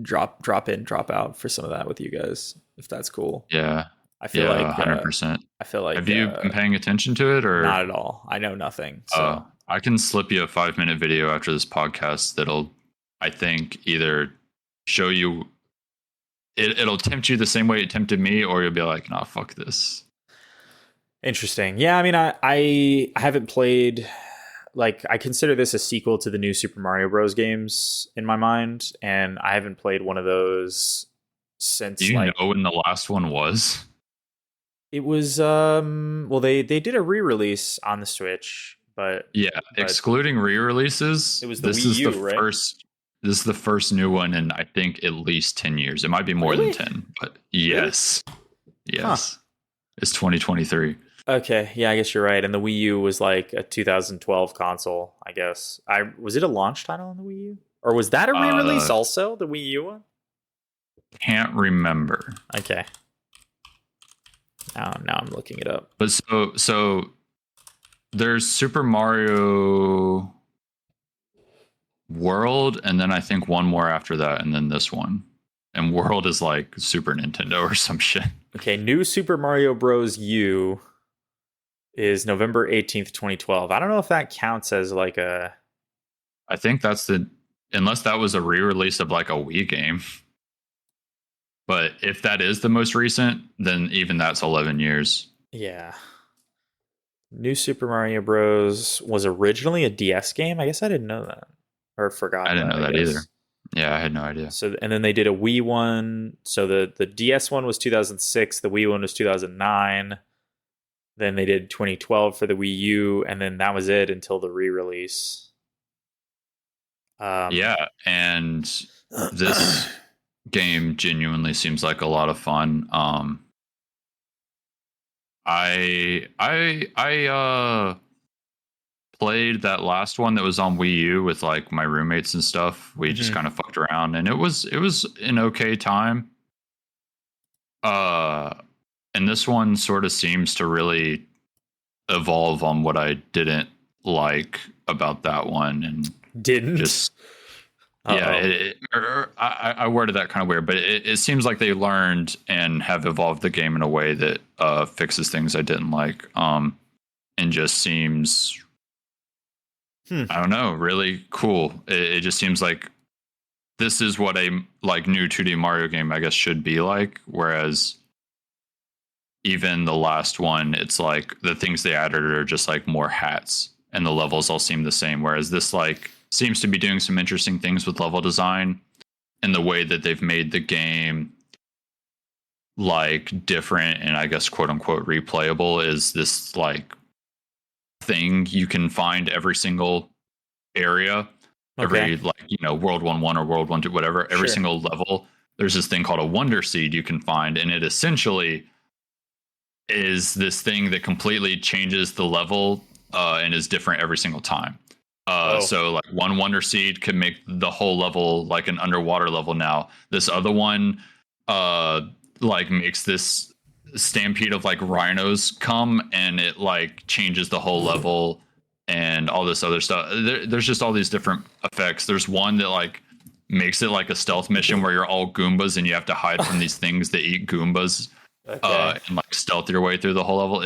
drop in, drop out for some of that with you guys, if that's cool. Yeah. I feel like 100%. I feel like have you been paying attention to it or not at all? I know nothing. So I can slip you a 5-minute video after this podcast that'll, I think, either show you it'll tempt you the same way it tempted me, or you'll be like, nah, fuck this. Interesting. Yeah, I mean, I haven't played, like, I consider this a sequel to the new Super Mario Bros. Games in my mind, and I haven't played one of those since. Do you know when the last one was? It was well, they did a re-release on the Switch, but excluding re-releases, it was the Wii U, right? This is the first new one in, I think, at least 10 years. It might be more than 10, but yes. Really? Yes. Huh. It's 2023. Okay, yeah, I guess you're right. And the Wii U was like a 2012 console, I guess. Was it a launch title on the Wii U? Or was that a re-release also, the Wii U one? Can't remember. Okay. Now I'm looking it up. But so there's Super Mario World, and then I think one more after that, and then this one. And World is like Super Nintendo or some shit. Okay, New Super Mario Bros. U is November 18th, 2012. I don't know if that counts as like a... I think that's unless that was a re-release of like a Wii game. But if that is the most recent, then even that's 11 years. Yeah. New Super Mario Bros. Was originally a DS game? I guess I didn't know that. Or forgot I didn't that, know I that guess. either. Yeah, I had no idea. So, and then they did a Wii one. So the DS one was 2006. The Wii one was 2009. Then they did 2012 for the Wii U, and then that was it until the re-release. Yeah, and this game genuinely seems like a lot of fun. I played that last one that was on Wii U with like my roommates and stuff. We just kind of fucked around, and it was an okay time. And this one sort of seems to really evolve on what I didn't like about that one, and Didn't? just yeah, I worded that kind of weird, but it seems like they learned and have evolved the game in a way that fixes things I didn't like, and just seems I don't know, really cool. It just seems like this is what a like new 2D Mario game I guess should be like, whereas even the last one, it's like the things they added are just like more hats, and the levels all seem the same, whereas this like seems to be doing some interesting things with level design and the way that they've made the game like different and I guess quote unquote replayable is this like thing you can find every single area, every like, you know, World 1-1 or World 1-2, whatever, every single level. There's this thing called a Wonder Seed you can find, and it essentially is this thing that completely changes the level and is different every single time. So like one Wonder Seed could make the whole level like an underwater level now. This other one like makes this stampede of like rhinos come, and it like changes the whole level and all this other stuff. There's just all these different effects. There's one that like makes it like a stealth mission where you're all Goombas and you have to hide from these things that eat Goombas and like stealth your way through the whole level.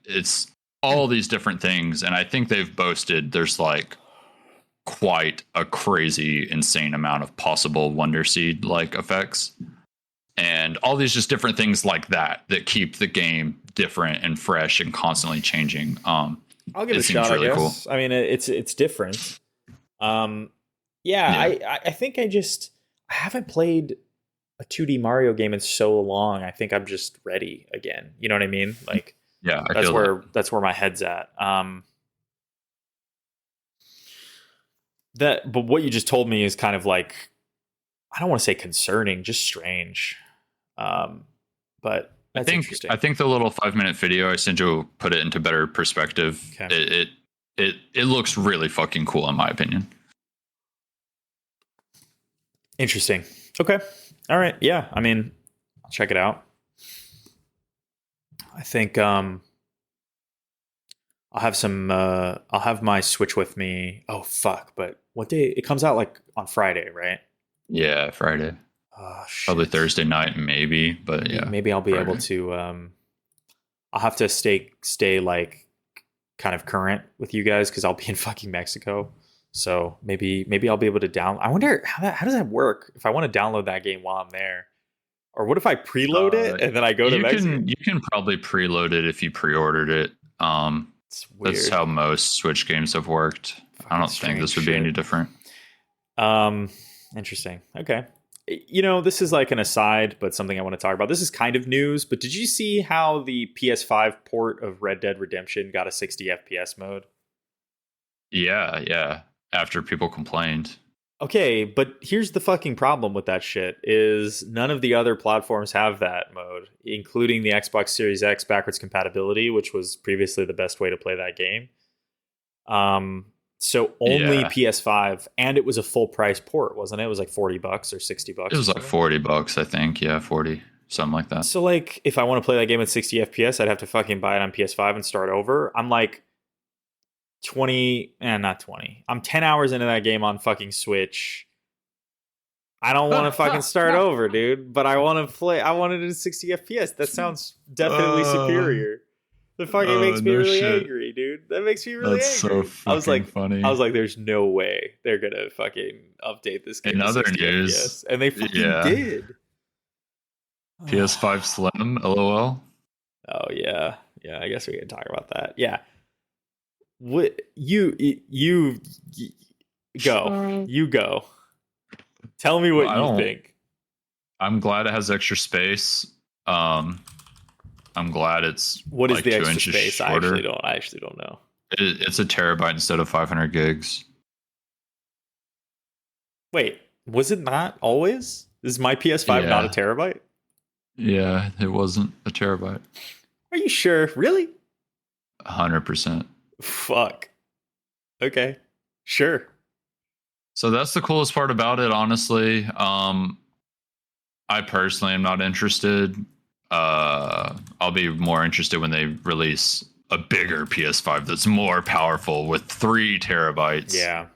It's all these different things, and I think they've boasted there's like quite a crazy insane amount of possible Wonder Seed like effects, and all these just different things like that keep the game different and fresh and constantly changing. I'll give it a shot, really, I guess. Cool. I mean, it's different. I think I haven't played a 2D Mario game in so long. I think I'm just ready again. You know what I mean? Like, yeah, that's where my head's at. But what you just told me is kind of like, I don't want to say concerning, just strange. But that's interesting. I think the little 5-minute video I sent you put it into better perspective. Okay. It looks really fucking cool in my opinion. Interesting. Okay. All right. Yeah. I mean, I'll check it out. I think I'll have my Switch with me. Oh fuck! But what day? It comes out like on Friday, right? Yeah, Friday. Oh, shit. Probably Thursday night, maybe. But yeah, maybe I'll be able to. I'll have to stay like kind of current with you guys because I'll be in fucking Mexico. So maybe I'll be able to download. I wonder how does that work if I want to download that game while I'm there, or what if I preload it and then I go to Mexico? You can probably preload it if you pre-ordered it. That's how most Switch games have worked. I don't think this would be any different. Interesting. Okay. You know, this is like an aside, but something I want to talk about. This is kind of news, but did you see how the PS5 port of Red Dead Redemption got a 60 FPS mode? Yeah. After people complained. Okay, but here's the fucking problem with that shit is none of the other platforms have that mode, including the Xbox Series X backwards compatibility, which was previously the best way to play that game. So only PS5, and it was a full price port, wasn't it? It was like $40 or $60. It was like $40, I think. Yeah, 40. something like that. So like, if I want to play that game at 60 FPS, I'd have to fucking buy it on PS5 and start over. I'm like 20, not 20. I'm 10 hours into that game on fucking Switch. I don't want to fucking start over, dude. But I want to play. I want it at 60 FPS. That sounds definitely superior. That fucking makes me no really shit. angry, dude. That makes me really That's angry. so fucking funny. I was like, there's no way they're gonna fucking update this game In to other 60 news, FPS, and they fucking did. PS5 Slim, LOL. Oh yeah, yeah. I guess we can talk about that. Yeah. What you go? You go. Tell me what you think. I'm glad it has extra space. I'm glad it's what is like the 2 extra inches space? shorter. I actually don't know. It's a terabyte instead of 500 gigs. Wait, was it not always? Is my PS5 not a terabyte? Yeah, it wasn't a terabyte. Are you sure? Really? 100%. Fuck. Okay. Sure. So that's the coolest part about it, honestly. I personally am not interested. I'll be more interested when they release a bigger PS5 that's more powerful with 3 terabytes. Yeah.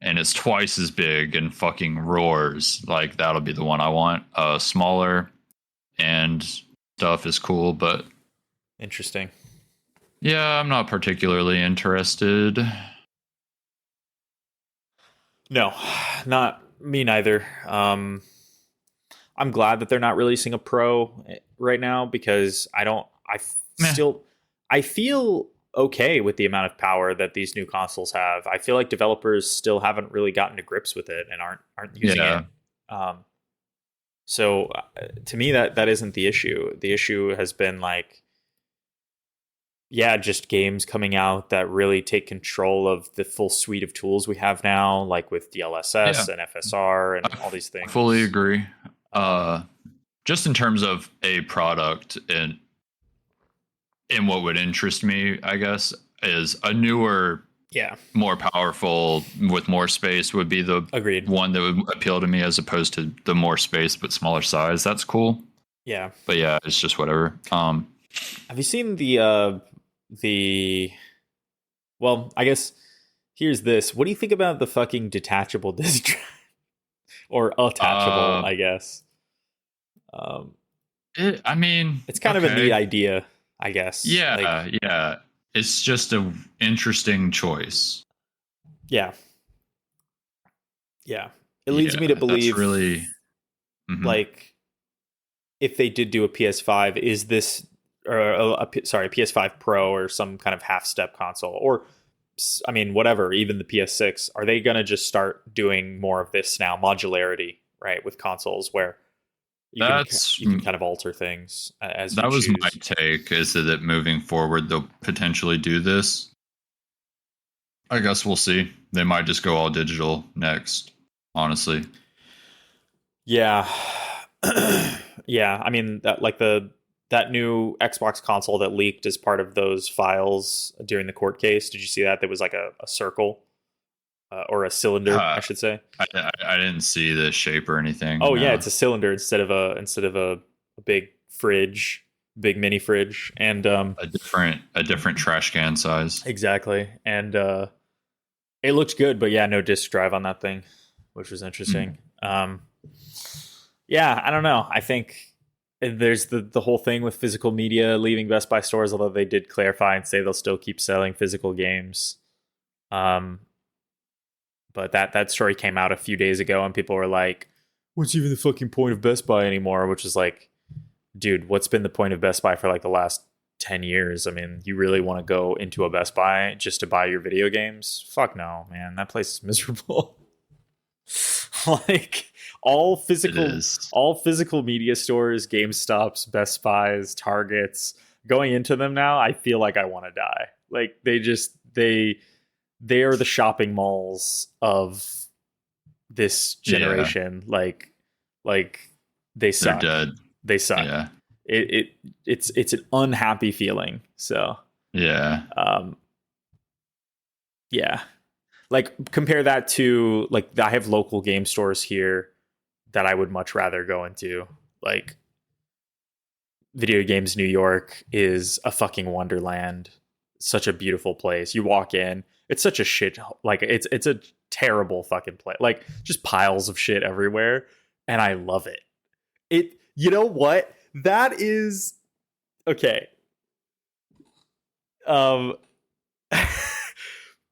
And it's twice as big and fucking roars. Like, that'll be the one I want. Smaller and stuff is cool, but interesting. Yeah, I'm not particularly interested. No, not me neither. I'm glad that they're not releasing a Pro right now because I feel okay with the amount of power that these new consoles have. I feel like developers still haven't really gotten to grips with it and aren't using it. So to me, that isn't the issue. The issue has been like, just games coming out that really take control of the full suite of tools we have now, like with DLSS and FSR and all these things. I fully agree. Just in terms of a product and what would interest me, I guess, is a newer, more powerful with more space would be the one that would appeal to me, as opposed to the more space but smaller size. That's cool. Yeah. But yeah, it's just whatever. Have you seen well, I guess here's this. What do you think about the fucking detachable disc drive? Or attachable, I guess. It's kind of a neat idea, I guess. Yeah. It's just an interesting choice. Yeah. It leads me to believe, really, like, if they did do a PS5, is this, or a PS5 Pro or some kind of half-step console, or, I mean, whatever, even the PS6, are they going to just start doing more of this now, modularity, right, with consoles where you can kind of alter things as you choose. That was my take, is that moving forward, they'll potentially do this. I guess we'll see. They might just go all digital next, honestly. Yeah. I mean, that new Xbox console that leaked as part of those files during the court case. Did you see that? There was like a circle or a cylinder, I should say. I didn't see the shape or anything. Oh, yeah, it's a cylinder instead of a big fridge, big mini fridge, and a different trash can size. Exactly, and it looked good, but yeah, no disk drive on that thing, which was interesting. Yeah, I don't know. I think there's the whole thing with physical media leaving Best Buy stores, although they did clarify and say they'll still keep selling physical games. But that story came out a few days ago, and people were like, what's even the fucking point of Best Buy anymore? Which is like, dude, what's been the point of Best Buy for like the last 10 years? I mean, you really want to go into a Best Buy just to buy your video games? Fuck no, man. That place is miserable. Like, all physical media stores, GameStops, Best Buys, Targets, going into them now, I feel like I want to die. Like, they are the shopping malls of this generation. Yeah. Like they suck. They're dead. They suck. Yeah. It's an unhappy feeling. So yeah. Yeah. Like, compare that to, like, I have local game stores here that I would much rather go into. Like, video games New York is a fucking wonderland. Such a beautiful place. You walk in, it's such a shit, like it's a terrible fucking place. Like just piles of shit everywhere, and I love it. It, you know what? That is okay. Um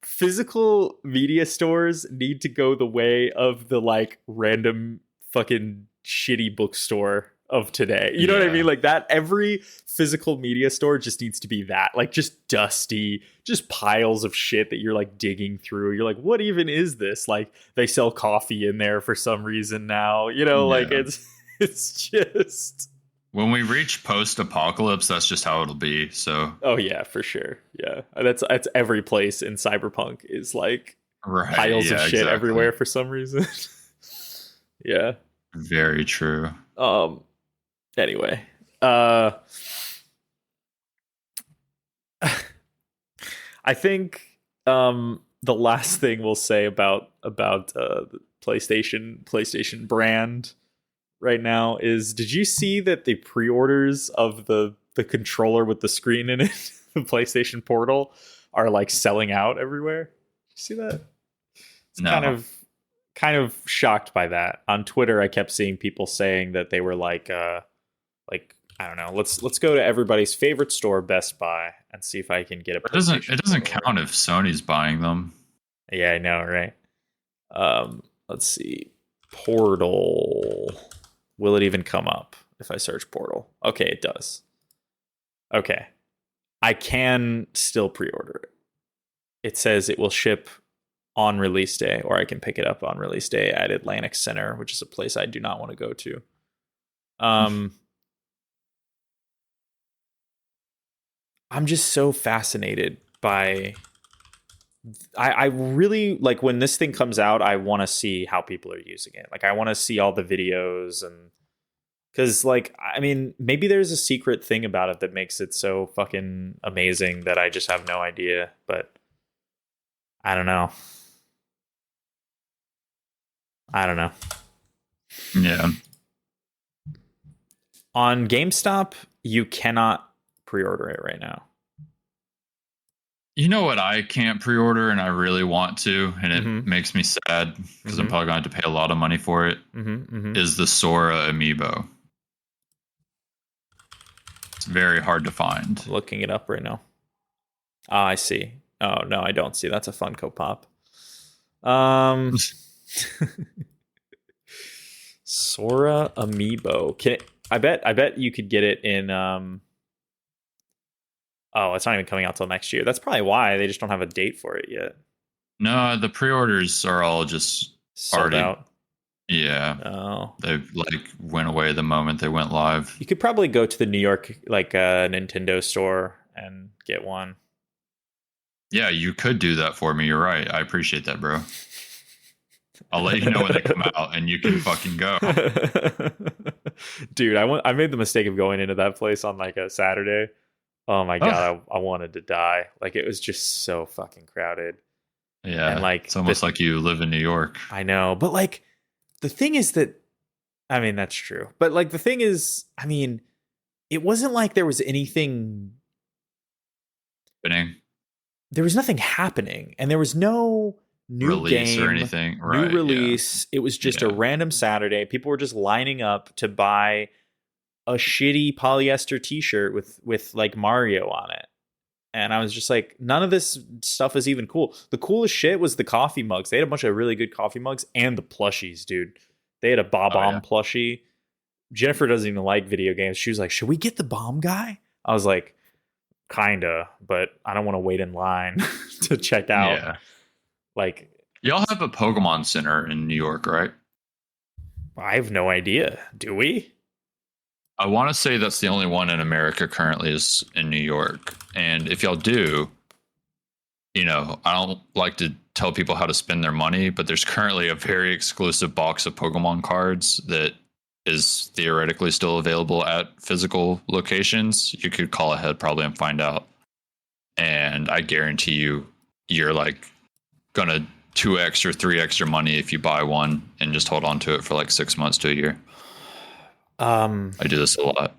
Physical media stores need to go the way of the like random fucking shitty bookstore of today. You know what I mean? Like that every physical media store just needs to be that. Like just dusty, just piles of shit that you're like digging through. You're like, what even is this? Like they sell coffee in there for some reason now. You know, like it's just when we reach post-apocalypse, that's just how it'll be. So, oh yeah, for sure. Yeah, that's every place in Cyberpunk is like piles of shit everywhere for some reason. Yeah, very true. Anyway, I think the last thing we'll say about the PlayStation brand right now is, did you see that the pre-orders of the controller with the screen in it, the PlayStation Portal, are like selling out everywhere? You see that? It's no. kind of shocked by that. On Twitter I kept seeing people saying that they were like I don't know, let's go to everybody's favorite store, Best Buy, and see if I can get a PlayStation. It doesn't count if Sony's buying them. Yeah, I know, right? Let's see. Portal. Will it even come up if I search Portal? Okay, it does. Okay. I can still pre-order it. It says it will ship on release day, or I can pick it up on release day at Atlantic Center, which is a place I do not want to go to. I'm just so fascinated by... I really, like, when this thing comes out, I want to see how people are using it. Like, I want to see all the videos, and because, like, I mean, maybe there's a secret thing about it that makes it so fucking amazing that I just have no idea, but I don't know. Yeah. On GameStop, you cannot pre-order it right now. You know what I can't pre-order and I really want to, and it makes me sad because I'm probably going to have to pay a lot of money for it, is the Sora amiibo. It's very hard to find. I'm looking it up right now. Ah, I see. Oh, no, I don't see. That's a Funko Pop. Sora amiibo. I bet you could get it in oh, it's not even coming out till next year. That's probably why they just don't have a date for it yet. No, the pre-orders are all just sold out. Yeah. Oh. They like went away the moment they went live. You could probably go to the New York like Nintendo store and get one. Yeah, you could do that for me. You're right. I appreciate that, bro. I'll let you know when they come out and you can fucking go. Dude, I made the mistake of going into that place on like a Saturday. Oh my god, I wanted to die. Like, it was just so fucking crowded. Yeah, and like it's almost like you live in New York. I know, but like the thing is that, I mean, that's true. But like the thing is, I mean, it wasn't like there was anything happening. There was nothing happening, and there was no new release game or anything. New release. Yeah. It was just a random Saturday. People were just lining up to buy a shitty polyester t-shirt with like Mario on it. And I was just like, none of this stuff is even cool. The coolest shit was the coffee mugs. They had a bunch of really good coffee mugs and the plushies, dude. They had a Bob-omb plushie. Jennifer doesn't even like video games. She was like, should we get the bomb guy? I was like, kinda, but I don't want to wait in line to check out. Yeah. Like, y'all have a Pokemon Center in New York, right? I have no idea. Do we? I want to say that's the only one in America currently is in New York. And if y'all do, you know, I don't like to tell people how to spend their money, but there's currently a very exclusive box of Pokemon cards that is theoretically still available at physical locations. You could call ahead probably and find out. And I guarantee you, you're like gonna 2x or 3x your money if you buy one and just hold on to it for like 6 months to a year. I do this a lot.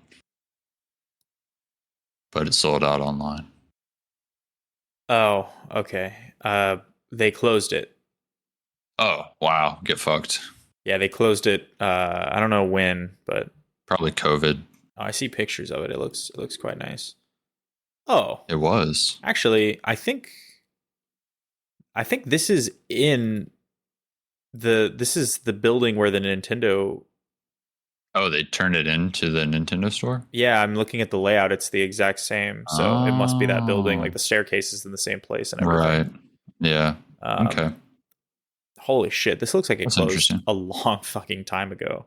but it sold out online. Oh, okay. They closed it. Oh, wow. Get fucked. Yeah, they closed it. I don't know when, but Probably COVID. oh, I see pictures of it. It looks quite nice. Oh, It was. actually, I think this is the building where the Nintendo. Oh, they turned it into the Nintendo store? Yeah, I'm looking at the layout. It's the exact same. So it must be that building. Like Oh, the staircase is in the same place and everything. right. Yeah. Um, Okay. holy shit, this looks like it That's closed interesting. a long fucking time ago.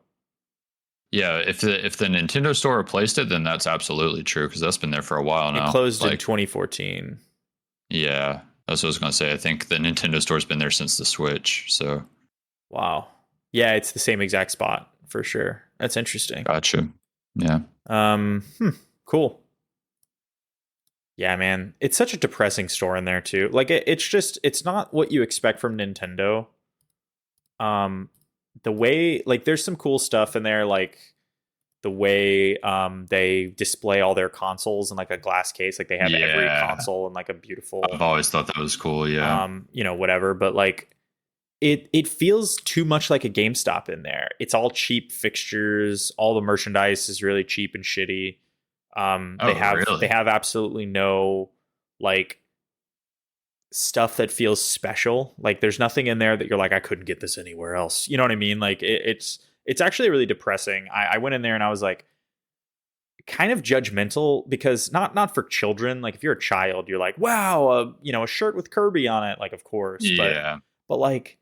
Yeah, if the Nintendo store replaced it, then that's absolutely true because that's been there for a while It now. closed in Like, 2014. yeah, that's what I was gonna say. I think the Nintendo store's been there since the Switch. So Wow. Yeah, it's the same exact spot for sure. That's interesting. gotcha. Yeah. Um, hmm, cool. Yeah, man. It's such a depressing store in there too. Like it's not what you expect from Nintendo. Um the way like there's some cool stuff in there like the way they display all their consoles in like a glass case like they have every Yeah. console in like a I've beautiful always thought that was cool. Yeah. whatever, but like it feels too much like a GameStop in there. It's all cheap fixtures, all the merchandise is really cheap and shitty. They Oh, really? have absolutely no like stuff that feels special. Like there's nothing in there that you're like, I couldn't get this anywhere else. You know what I mean? Like it's actually really depressing. I went in there and I was like kind of judgmental because not for children. Like if you're a child, you're like, wow, a shirt with Kirby on it. Like of course, Yeah. but like,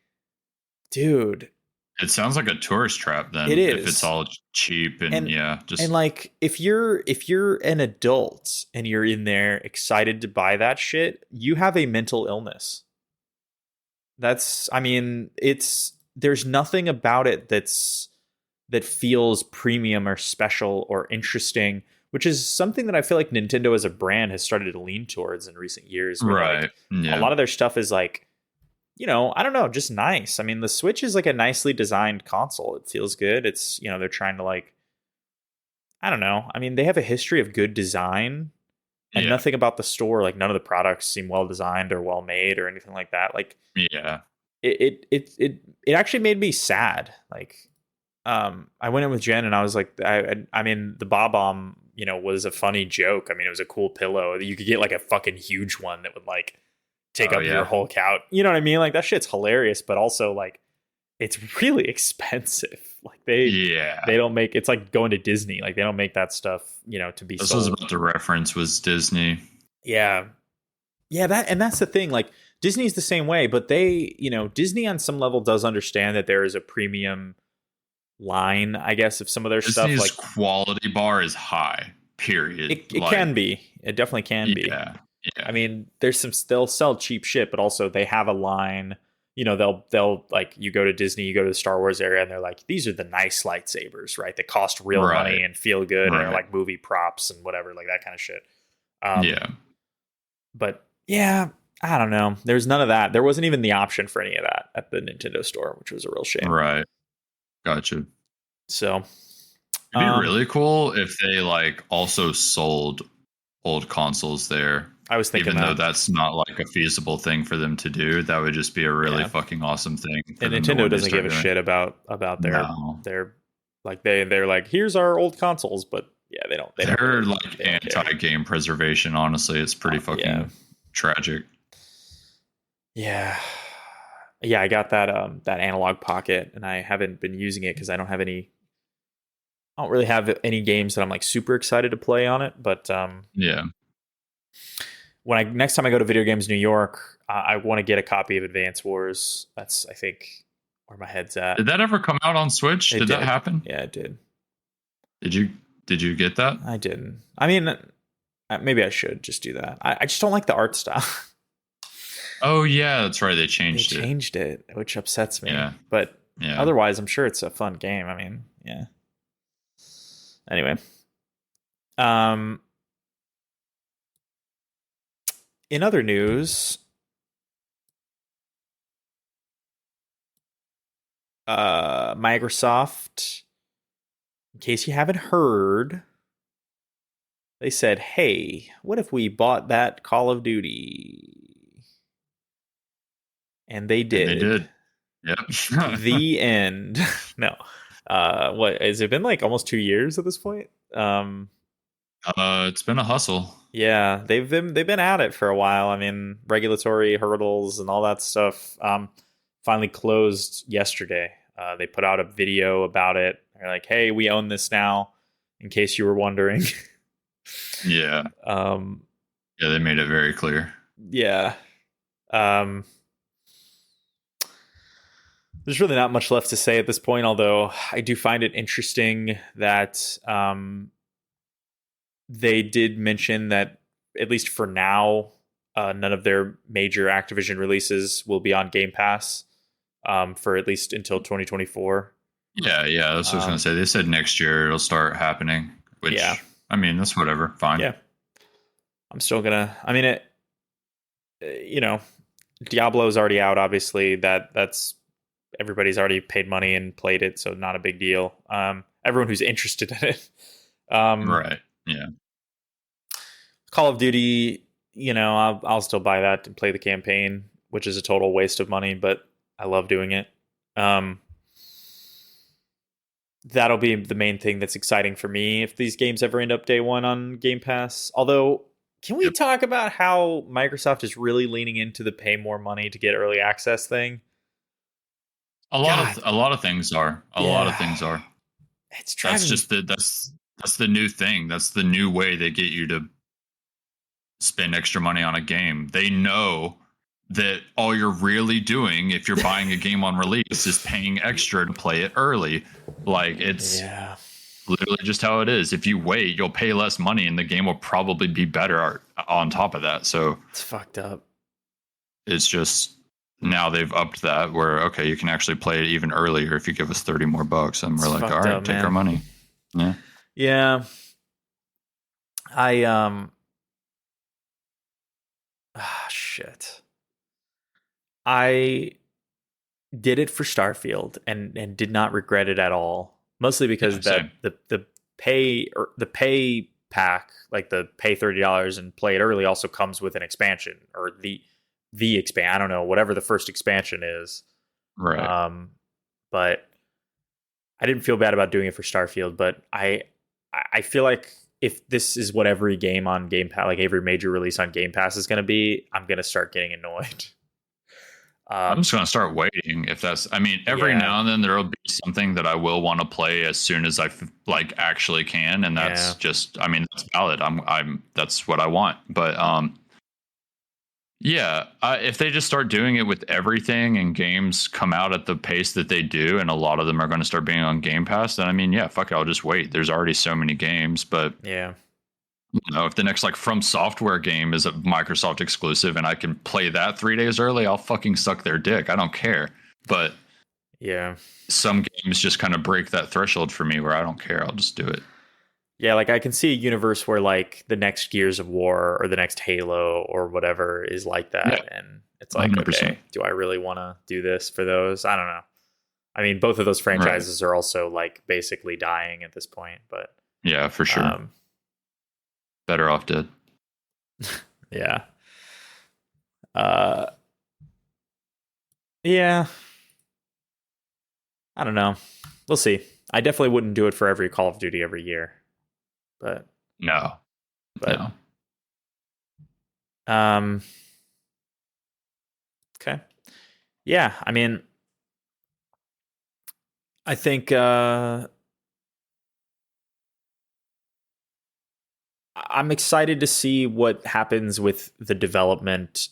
dude, It sounds like a tourist trap it then, if it's is. all cheap and And yeah, and just like if you're an adult and you're in there excited to buy that shit, you have a mental illness. That's I mean, it's there's nothing about it that feels premium or special or interesting, which is something that I feel like Nintendo as a brand has started to lean towards in recent years where like right. a Yeah. lot of their stuff is like, I don't know, just nice. I mean, the Switch is like a nicely designed console. It feels good. It's, they're trying to like I don't know. I mean, they have a history of good design and Yeah. nothing about the store like none of the products seem well designed or well made or anything like that. Like Yeah. it actually made me sad. Like I went in with Jen and I was like I mean the Bob Bomb, was a funny joke. I mean, it was a cool pillow. You could get like a fucking huge one that would like take Oh up your yeah. whole couch. You know what I mean? Like that shit's hilarious, but also like it's really expensive. Like they Yeah. don't make it's like going to Disney. Like they don't make that stuff, to be This was sold. about to reference was Disney. Yeah. Yeah, that's the thing. Like Disney's the same way, but Disney on some level does understand that there is a premium line, I guess, of some of their stuff. Disney's Like quality bar is high. Period. it can be. It definitely can be. Yeah. I Yeah. mean, they'll sell cheap shit, but also they have a line. They'll like you go to Disney, you go to the Star Wars area, and they're like, these are the nice lightsabers, right? That cost real Right. money and feel good, and they're Right. like movie props and whatever, like that kind of shit. Um, Yeah. but yeah, I don't know. There's none of that. There wasn't even the option for any of that at the Nintendo store, which was a real shame. Right. Gotcha. So, It'd be really cool if they like also sold old consoles there. I was thinking Even though that. that's not like a feasible thing for them to do, that would just be a really Yeah. fucking awesome thing for And them to Nintendo one day doesn't start give a doing. shit about No, their like they're like, here's our old consoles, but yeah, they don't they're really like they don't care. anti-game preservation. Honestly, it's pretty Yeah. fucking tragic. Yeah. Yeah, I got that analog pocket and I haven't been using it because I don't really have any games that I'm like super excited to play on it, but Yeah. when I next time I go to Video Games New York, I want to get a copy of Advance Wars. That's I think where my head's at. Did that ever come out on Switch? Did that happen? Yeah, it did. Did you get that? I didn't. I mean, maybe I should just do that. I just don't like the art style. Oh yeah, that's right. They They changed it. changed it, which upsets me. Yeah. But Yeah. otherwise, I'm sure it's a fun game. I mean, yeah. Anyway, um, in other news, Microsoft, in case you haven't heard, They said, "Hey, what if we bought that Call of Duty?" And they And they did. did. Yep. The end. No. What has it been like almost 2 years at this point? It's been a hustle. Yeah, they've been at it for a while. I mean, regulatory hurdles and all that stuff finally closed yesterday. They put out a video about it. They're like, "Hey, we own this now," in case you were wondering. Yeah. um, Yeah, they made it very clear. yeah. Um, there's really not much left to say at this point, although I do find it interesting that they did mention that, at least for now, none of their major Activision releases will be on Game Pass for at least until 2024. Yeah, yeah, that's what I was gonna say. They said next year it'll start happening, which Yeah. I mean, that's whatever. Fine. Yeah. I'm still gonna. I mean, Diablo's already out. Obviously, that's everybody's already paid money and played it, so not a big deal. Everyone who's interested in it. Right. Yeah. Call of Duty, I'll still buy that and play the campaign, which is a total waste of money, but I love doing it. That'll be the main thing that's exciting for me if these games ever end up day one on Game Pass. Although, can we talk about how Microsoft is really leaning into the pay more money to get early access thing? A lot of things are. A lot of things are. It's driving. That's the new thing. That's the new way they get you to spend extra money on a game. They know that all you're really doing if you're buying a game on release is paying extra to play it early. Like, it's literally just how it is. If you wait, you'll pay less money and the game will probably be better on top of that. So it's fucked up. It's just, now they've upped that where, okay, you can actually play it even earlier if you give us 30 more bucks. And we're like, all right, take our money. Yeah. Yeah. Shit. I did it for Starfield and did not regret it at all. Mostly because the pay pack, like the pay $30 and play it early, also comes with an expansion, or the expand. I don't know, whatever the first expansion is. Right. But I didn't feel bad about doing it for Starfield, but I feel like if this is what every game on Game Pass, like every major release on Game Pass is going to be, I'm going to start getting annoyed. I'm just going to start waiting. If that's, I mean, every now and then there'll be something that I will want to play as soon as I actually can. And that's just, I mean, that's valid. That's what I want. But, if they just start doing it with everything and games come out at the pace that they do, and a lot of them are going to start being on Game Pass, then I mean, fuck it, I'll just wait. There's already so many games, but if the next From Software game is a Microsoft exclusive and I can play that 3 days early, I'll fucking suck their dick. I don't care. But some games just kind of break that threshold for me where I don't care. I'll just do it. Yeah, like I can see a universe where like the next Gears of War or the next Halo or whatever is like that. And it's like, 100%. Okay, do I really want to do this for those? I don't know. I mean, both of those franchises are also like basically dying at this point, but yeah, for sure. Better off dead. Yeah. I don't know. We'll see. I definitely wouldn't do it for every Call of Duty every year. But no. Okay. Yeah, I mean, I think I'm excited to see what happens with the development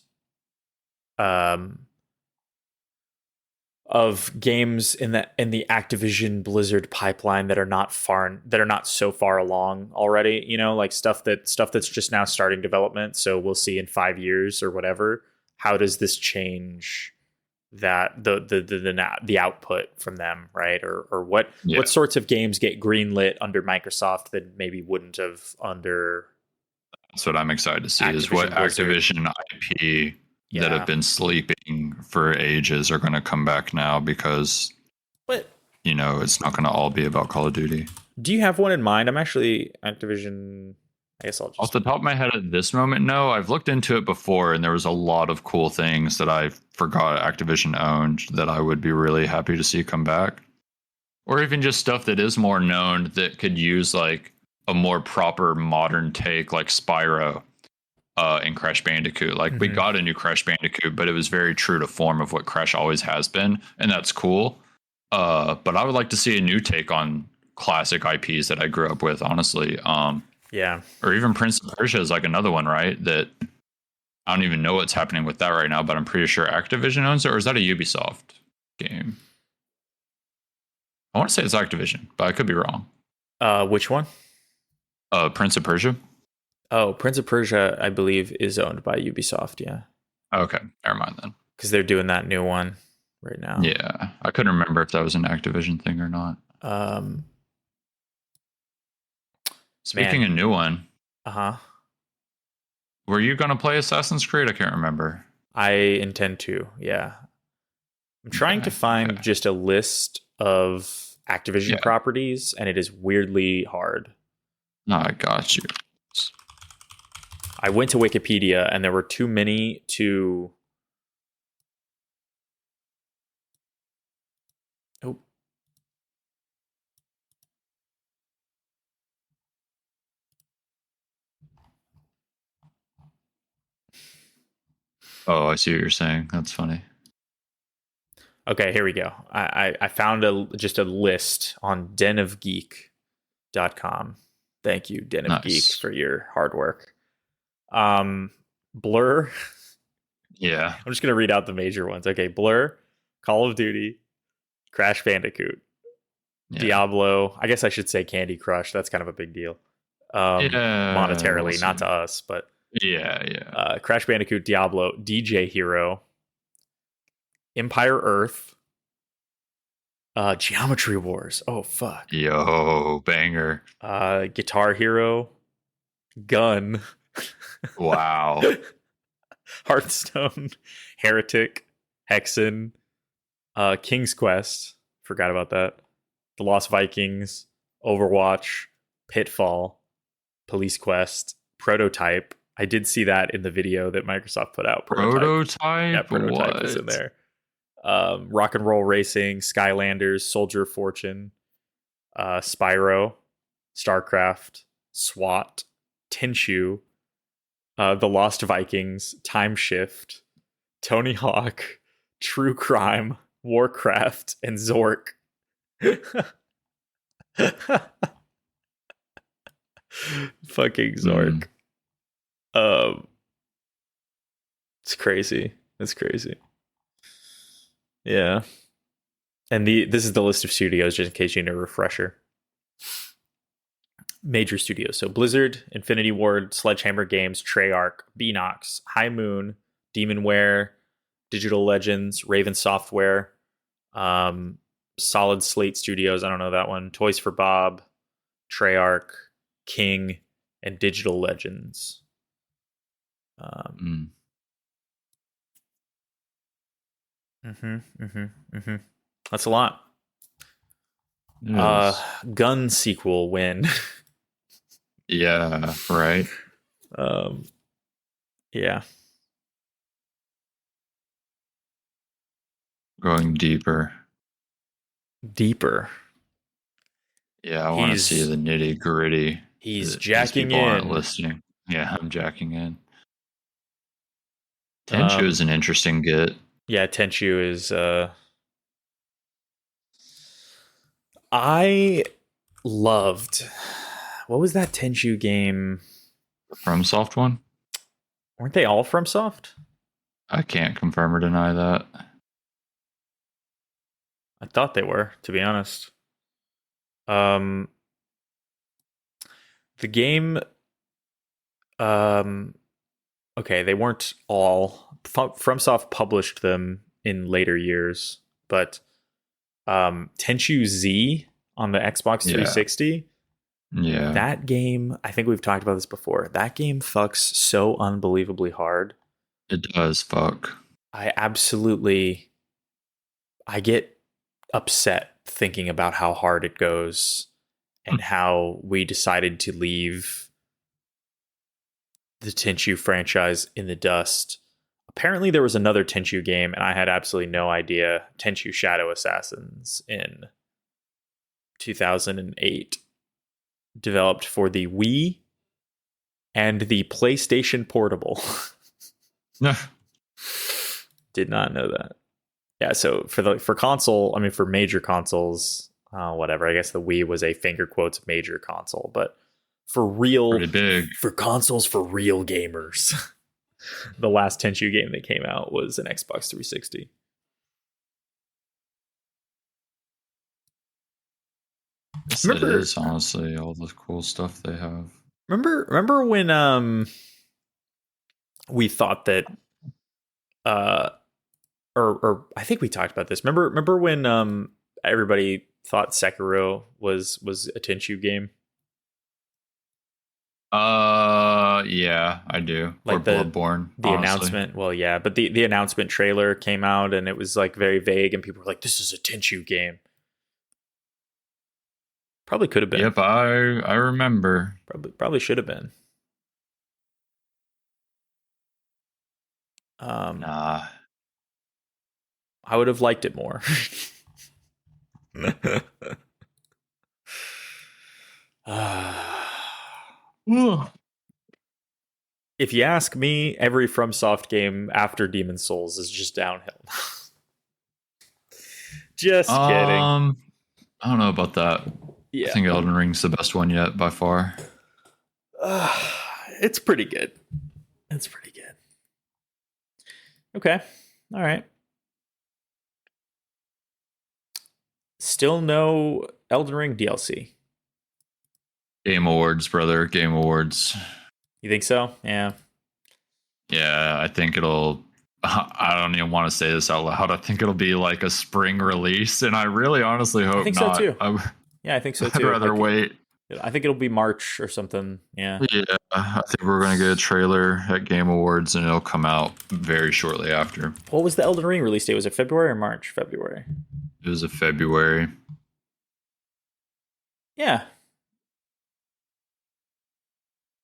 of games in the Activision Blizzard pipeline that are not so far along already, like stuff that's just now starting development. So we'll see in 5 years or whatever, how does this change that the output from them, right? Or what sorts of games get greenlit under Microsoft that maybe wouldn't have under. That's what I'm excited to see is what Activision IP that have been sleeping for ages are going to come back now, because it's not going to all be about Call of Duty. Do you have one in mind? I'm actually Activision. I guess I'll Off just. the top of my head at this moment, no. I've looked into it before, and there was a lot of cool things that I forgot Activision owned that I would be really happy to see come back. Or even just stuff that is more known that could use like a more proper modern take, like Spyro in Crash Bandicoot. Like we Mhm. got a new Crash Bandicoot, but it was very true to form of what Crash always has been, and that's cool. But I would like to see a new take on classic IPs that I grew up with, honestly. Yeah. Or even Prince of Persia is like another one, right? That I don't even know what's happening with that right now, but I'm pretty sure Activision owns it, or is that a Ubisoft game? I want to say it's Activision, but I could be wrong. Which one? Prince of Persia. Oh, Prince of Persia, I believe, is owned by Ubisoft. Yeah, Okay, never mind then. because they're doing that new one right now. Yeah, I couldn't remember if that was an Activision thing or not. Um, Speaking man. of new one, Uh huh. were you gonna play Assassin's Creed? I can't remember. I intend to. Yeah. I'm trying to Okay, find okay, just a list of Activision yeah. properties, and it is weirdly hard. No, I got you. I went to Wikipedia, and there were too many to. Oh, Oh, I see what you're saying. That's funny. okay. Here we go. I found just a list on denofgeek.com. Thank you, Den of Geek, Nice. for your hard work. Blur. Yeah, I'm just gonna read out the major ones. Okay, Blur, Call of Duty, Crash Bandicoot, yeah, Diablo. I guess I should say Candy Crush. That's kind of a big deal. yeah. We'll Monetarily, not see. to us, but Yeah, yeah. Crash Bandicoot, Diablo, DJ Hero, Empire Earth, Geometry Wars. Oh fuck. Yo, banger. Guitar Hero, Gun, Wow. Hearthstone, Heretic, Hexen, King's Quest. Forgot about that. The Lost Vikings, Overwatch, Pitfall, Police Quest, Prototype. I did see that in the video that Microsoft put out. Prototype. Yeah, Prototype? Prototype was in What? there. Rock and Roll Racing, Skylanders, Soldier of Fortune, Spyro, StarCraft, SWAT, Tenchu, The Lost Vikings, Time Shift, Tony Hawk, True Crime, Warcraft, and Zork. Fucking Hmm. Zork. Um, it's crazy. It's crazy. Yeah. And this is the list of studios, just in case you need a refresher. Major studios. So Blizzard, Infinity Ward, Sledgehammer Games, Treyarch, Beanox, High Moon, Demonware, Digital Legends, Raven Software, um, Solid Slate Studios. I don't know that one. Toys for Bob, Treyarch, King, and Digital Legends. Um, Mm. That's a lot. It is. Gun sequel win. Yeah, right. um, yeah. Going deeper. Deeper. Yeah, I want to see He's the nitty gritty he's that these jacking people aren't in. listening. Yeah, I'm jacking in. Tenchu is Um, an interesting get yeah, Tenchu is. I loved. What was that Tenchu game? from Soft one. Weren't they all from Soft? I can't confirm or deny that. I thought they were, to be honest. Um, the game. Um, okay, they weren't all. FromSoft published them in later years, but Tenchu Z on the Xbox Yeah, 360. yeah, That game, I think we've talked about this before. That game fucks so unbelievably hard. it does. Fuck. I absolutely I get upset thinking about how hard it goes and how we decided to leave the Tenchu franchise in the dust. Apparently, there was another Tenchu game, and I had absolutely no idea. Tenchu Shadow Assassins in 2008, developed for the Wii and the PlayStation Portable. Did not know that. Yeah, so for console, I mean for major consoles, whatever. I guess the Wii was a finger quotes major console, but for real, pretty big. For consoles for real gamers, the last Tenchu game that came out was an Xbox 360. Yes, it is, honestly, all the cool stuff they have. Remember when we thought that or I think we talked about this. Remember when everybody thought Sekiro was a Tenchu game? Yeah, I do. Like or Bloodborne. The announcement. Well, yeah, but the announcement trailer came out and it was like very vague, and people were like, "This is a Tenchu game." Probably could have been. Yep, I remember. Probably should have been. Nah. I would have liked it more. If you ask me, every FromSoft game after Demon's Souls is just downhill. Just kidding. I don't know about that. Yeah. I think Elden Ring's the best one yet by far. It's pretty good. It's pretty good. Okay. All right. Still no Elden Ring DLC. Game Awards, brother. Game Awards. You think so? Yeah. Yeah, I think it'll... I don't even want to say this out loud. I think it'll be like a spring release, and I really honestly hope not. I think so too. I think so too. I'd rather wait. I think it'll be March or something. Yeah. Yeah, I think we're going to get a trailer at Game Awards, and it'll come out very shortly after. What was the Elden Ring release date? Was it February or March? February. It was a February. Yeah.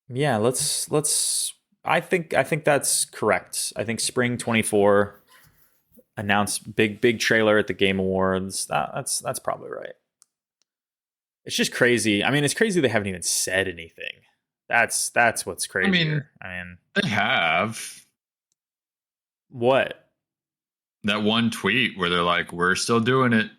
Yeah, let's I think that's correct. I think spring 24 announced big trailer at the Game Awards. That's probably right. It's just crazy. I mean, it's crazy they haven't even said anything. That's what's crazy. I mean, they have. What? That one tweet where they're like, "We're still doing it.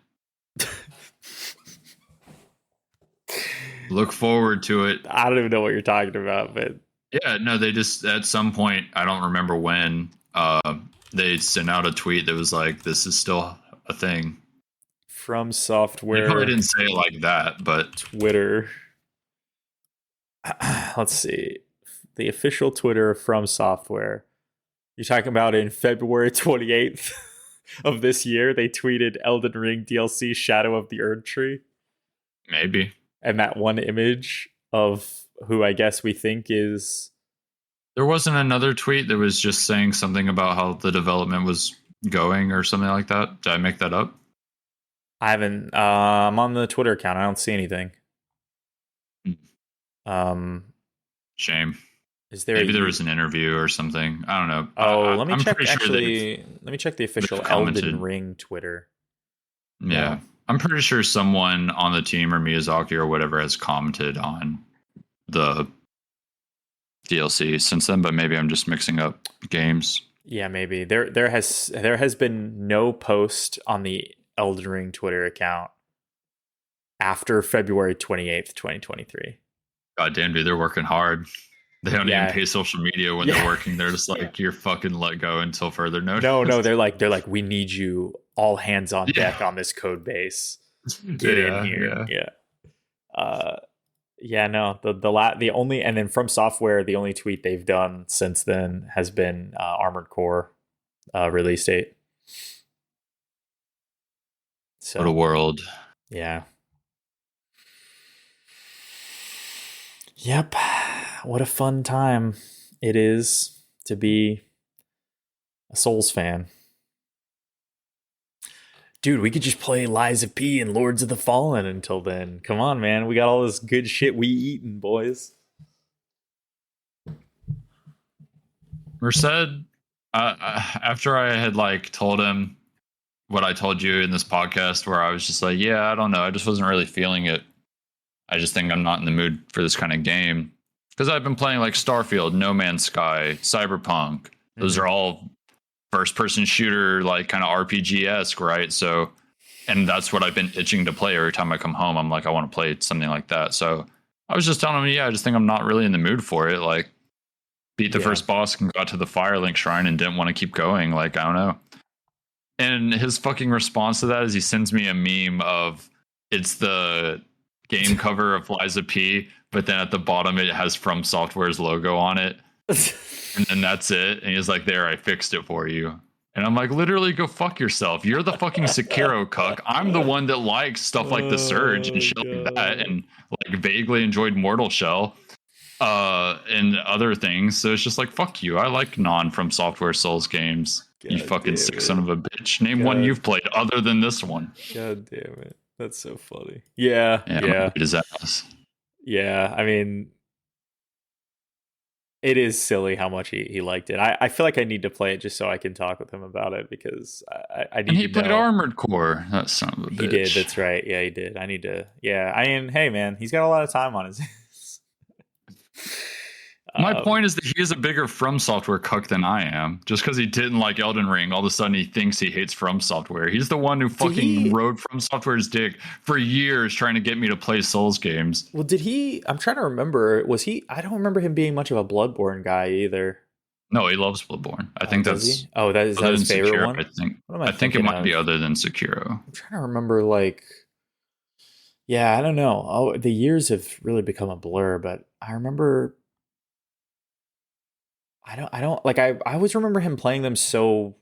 Look forward to it." I don't even know what you're talking about, but yeah, no, they just at some point, I don't remember when, they sent out a tweet that was like, "This is still a thing." From Software. They probably didn't say it like that, but Twitter. Let's see. The official Twitter of From Software. You're talking about in February 28th of this year, they tweeted Elden Ring DLC Shadow of the Erdtree. Maybe. And that one image of who I guess we think is... There wasn't another tweet that was just saying something about how the development was going or something like that? Did I make that up? I haven't. I'm on the Twitter account. I don't see anything. Shame. Is there maybe there was an interview or something? I don't know. Oh, let me check. Actually, let me check the official Elden Ring Twitter. Yeah, I'm pretty sure someone on the team or Miyazaki or whatever has commented on the DLC since then, but maybe I'm just mixing up games. Yeah, maybe there has been no post on the Elden Ring Twitter account after February 28th, 2023. God damn, dude, they're working hard. They don't even pay social media when they're working. They're just like, you're fucking let go until further notice. No, they're like, we need you all hands on deck on this code base. Get in here. The only, and then From Software, the only tweet they've done since then has been Armored Core release date. So, what a world. Yeah. Yep. What a fun time it is to be a Souls fan. Dude, we could just play Lies of P and Lords of the Fallen until then. Come on, man. We got all this good shit we eating, boys. Merced, after I had like told him what I told you in this podcast, where I was just like, yeah, I don't know, I just wasn't really feeling it. I just think I'm not in the mood for this kind of game because I've been playing like Starfield, No Man's Sky, Cyberpunk. Those are all first-person shooter, like kind of RPG-esque, right? So, and that's what I've been itching to play every time I come home. I'm like, I want to play something like that. So I was just telling him, yeah, I just think I'm not really in the mood for it. Like, beat the first boss and got to the Firelink Shrine and didn't want to keep going. Like, I don't know. And his fucking response to that is he sends me a meme of it's the game cover of Liza P, but then at the bottom it has From Software's logo on it. And then that's it. And he's like, there, I fixed it for you. And I'm like, literally go fuck yourself. You're the fucking Sekiro cuck. I'm the one that likes stuff like The Surge and shit like that, and like vaguely enjoyed Mortal Shell and other things. So it's just like, fuck you. I like non-From Software Souls games. God, you fucking sick son of a bitch. Name one you've played other than this one. God damn it. That's so funny. Yeah. His ass. Yeah, I mean, it is silly how much he liked it. I feel like I need to play it just so I can talk with him about it, because I need and he to played know. Armored Core. That son of a bitch. He did, that's right. Yeah, he did. I need to, yeah. I mean, hey man, he's got a lot of time on his hands. My point is that he is a bigger From Software cuck than I am. Just because he didn't like Elden Ring, all of a sudden he thinks he hates From Software. He's the one who fucking rode From Software's dick for years trying to get me to play Souls games. Well, did he? I'm trying to remember. Was he? I don't remember him being much of a Bloodborne guy either. No, he loves Bloodborne. I think that's... Oh, that is that his favorite Sekiro, one? I think it might be other than Sekiro. I'm trying to remember, like... Yeah, I don't know. Oh, the years have really become a blur, but I remember... I don't like I always remember him playing them so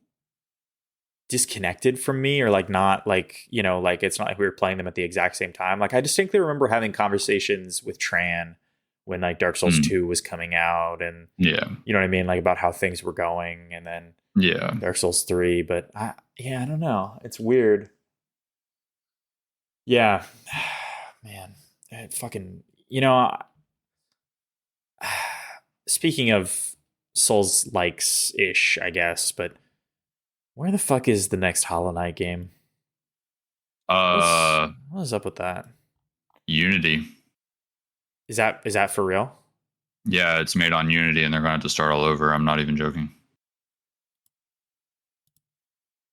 disconnected from me, or like not like, you know, like it's not like we were playing them at the exact same time. Like I distinctly remember having conversations with Tran when like Dark Souls 2 was coming out, and yeah, you know what I mean, like about how things were going, and then Dark Souls 3, but I don't know. It's weird. Yeah. Man, it fucking, you know, speaking of Souls likes ish, I guess, but where the fuck is the next Hollow Knight game? What is up with that? Unity. Is that for real? Yeah, it's made on Unity and they're going to have to start all over. I'm not even joking.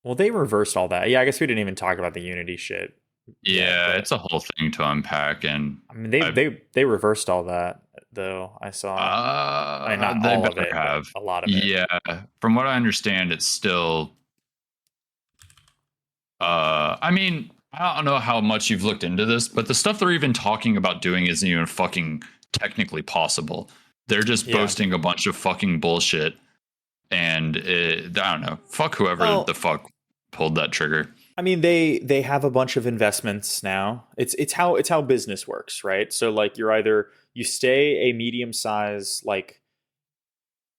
Well, they reversed all that. Yeah, I guess we didn't even talk about the Unity shit. Yeah, it's a whole thing to unpack, and I mean they reversed all that though. I saw. I mean, not they all of better it, have a lot of it. Yeah, from what I understand, it's still. I mean, I don't know how much you've looked into this, but the stuff they're even talking about doing isn't even fucking technically possible. They're just boasting a bunch of fucking bullshit, and I don't know. Fuck whoever the fuck pulled that trigger. I mean, they have a bunch of investments now. It's how business works, right? So like you stay a medium size, like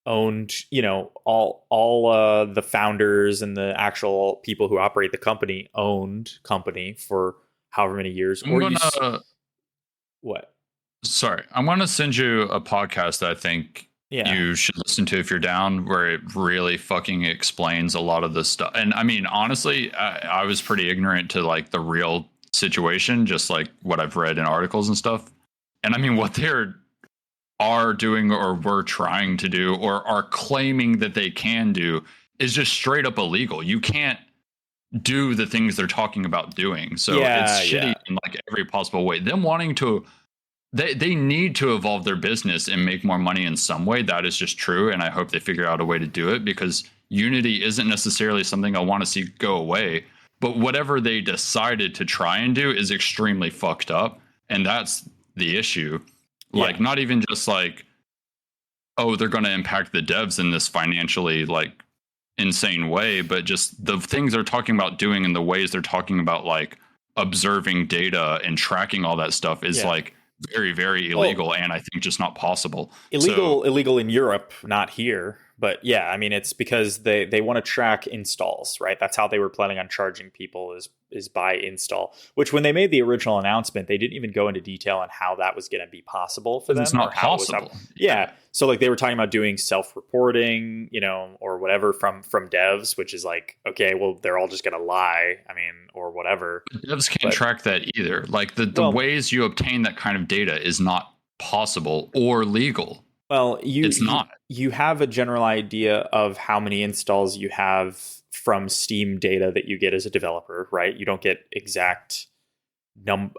owned, you know, all the founders and the actual people who operate the company owned company for however many years. What? Sorry, I'm gonna send you a podcast that I think you should listen to if you're down, where it really fucking explains a lot of this stuff. And I mean, honestly, I was pretty ignorant to like the real situation, just like what I've read in articles and stuff. And I mean, what are doing or were trying to do or are claiming that they can do is just straight up illegal. You can't do the things they're talking about doing. So it's shitty in like every possible way. Them wanting to... They need to evolve their business and make more money in some way. That is just true. And I hope they figure out a way to do it, because Unity isn't necessarily something I want to see go away. But whatever they decided to try and do is extremely fucked up. And that's the issue. Like, not even just like, oh, they're going to impact the devs in this financially like insane way, but just the things they're talking about doing and the ways they're talking about like observing data and tracking all that stuff is like very, very illegal, and I think just not possible. Illegal in Europe, not here. But yeah, I mean, it's because they want to track installs, right? That's how they were planning on charging people is by install. Which when they made the original announcement, they didn't even go into detail on how that was going to be possible for Because it's them or not how it was. possible. Yeah, so like they were talking about doing self-reporting, or whatever from devs, which is like, okay, well, they're all just going to lie. I mean, or whatever. But devs can't track that either. Like the Well, ways you obtain that kind of data is not possible or legal. Well, It's not. You have a general idea of how many installs you have from Steam data that you get as a developer, right? You don't get exact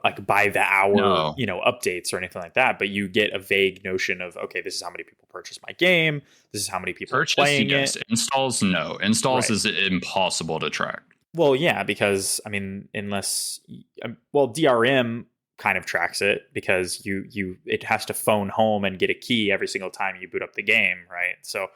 like by the hour, No. Updates or anything like that, but you get a vague notion of, okay, this is how many people purchase my game, this is how many people are playing it. Installs, no. Installs Right. is impossible to track. Well, yeah, because I mean, DRM kind of tracks it because it has to phone home and get a key every single time you boot up the game, right? So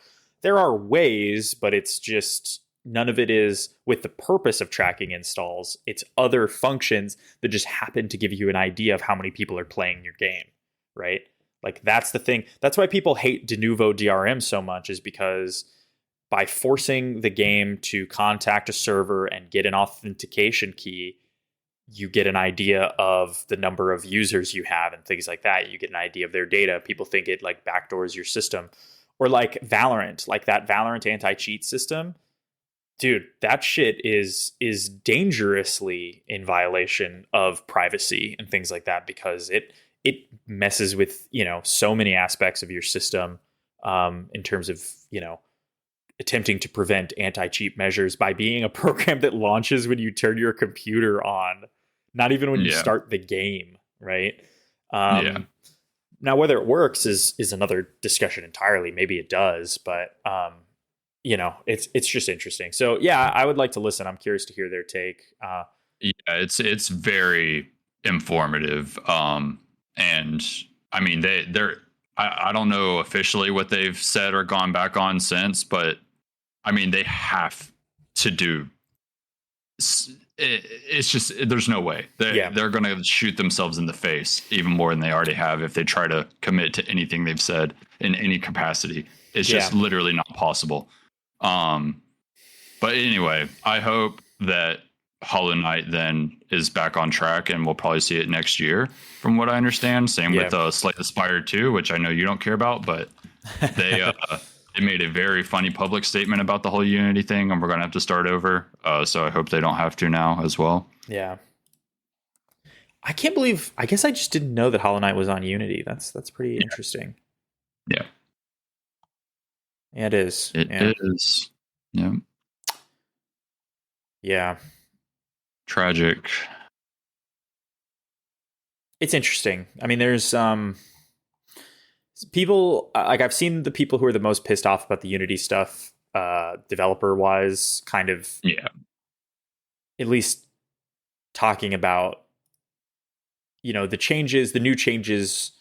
there are ways, but it's just none of it is with the purpose of tracking installs. It's other functions that just happen to give you an idea of how many people are playing your game, right? Like that's the thing. That's why people hate de novo DRM so much, is because by forcing the game to contact a server and get an authentication key, you get an idea of the number of users you have and things like that. You get an idea of their data. People think it like backdoors your system. Or like Valorant, like that Valorant anti-cheat system. Dude, that shit is dangerously in violation of privacy and things like that, because it messes with, so many aspects of your system, in terms of, attempting to prevent anti-cheat measures by being a program that launches when you turn your computer on, not even when you start the game, right? Now, whether it works is another discussion entirely. Maybe it does, but it's just interesting. So yeah, I would like to listen. I'm curious to hear their take. It's very informative. And I mean they're I don't know officially what they've said or gone back on since, but I mean they have to do. It's just there's no way they're going to shoot themselves in the face even more than they already have if they try to commit to anything they've said in any capacity. It's just literally not possible. But anyway, I hope that Hollow Knight then is back on track, and we'll probably see it next year, from what I understand. Same with Slay the Spire 2, which I know you don't care about, but they they made a very funny public statement about the whole Unity thing, and we're going to have to start over. So I hope they don't have to now as well. Yeah. I can't believe, I guess I just didn't know that Hollow Knight was on Unity. That's pretty interesting. Yeah. Yeah, it is. It is. Yeah. Yeah. Tragic. It's interesting. I mean, there's people, like I've seen the people who are the most pissed off about the Unity stuff, developer wise, kind of, at least talking about, the new changes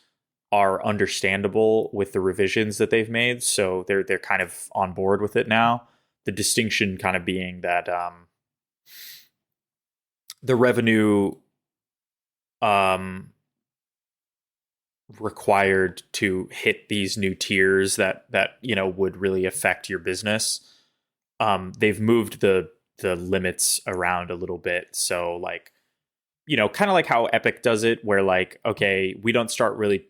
are understandable with the revisions that they've made. So they're kind of on board with it now. The distinction kind of being that, the revenue, required to hit these new tiers that would really affect your business. They've moved the limits around a little bit. So like, kind of like how Epic does it, where like, okay, we don't start really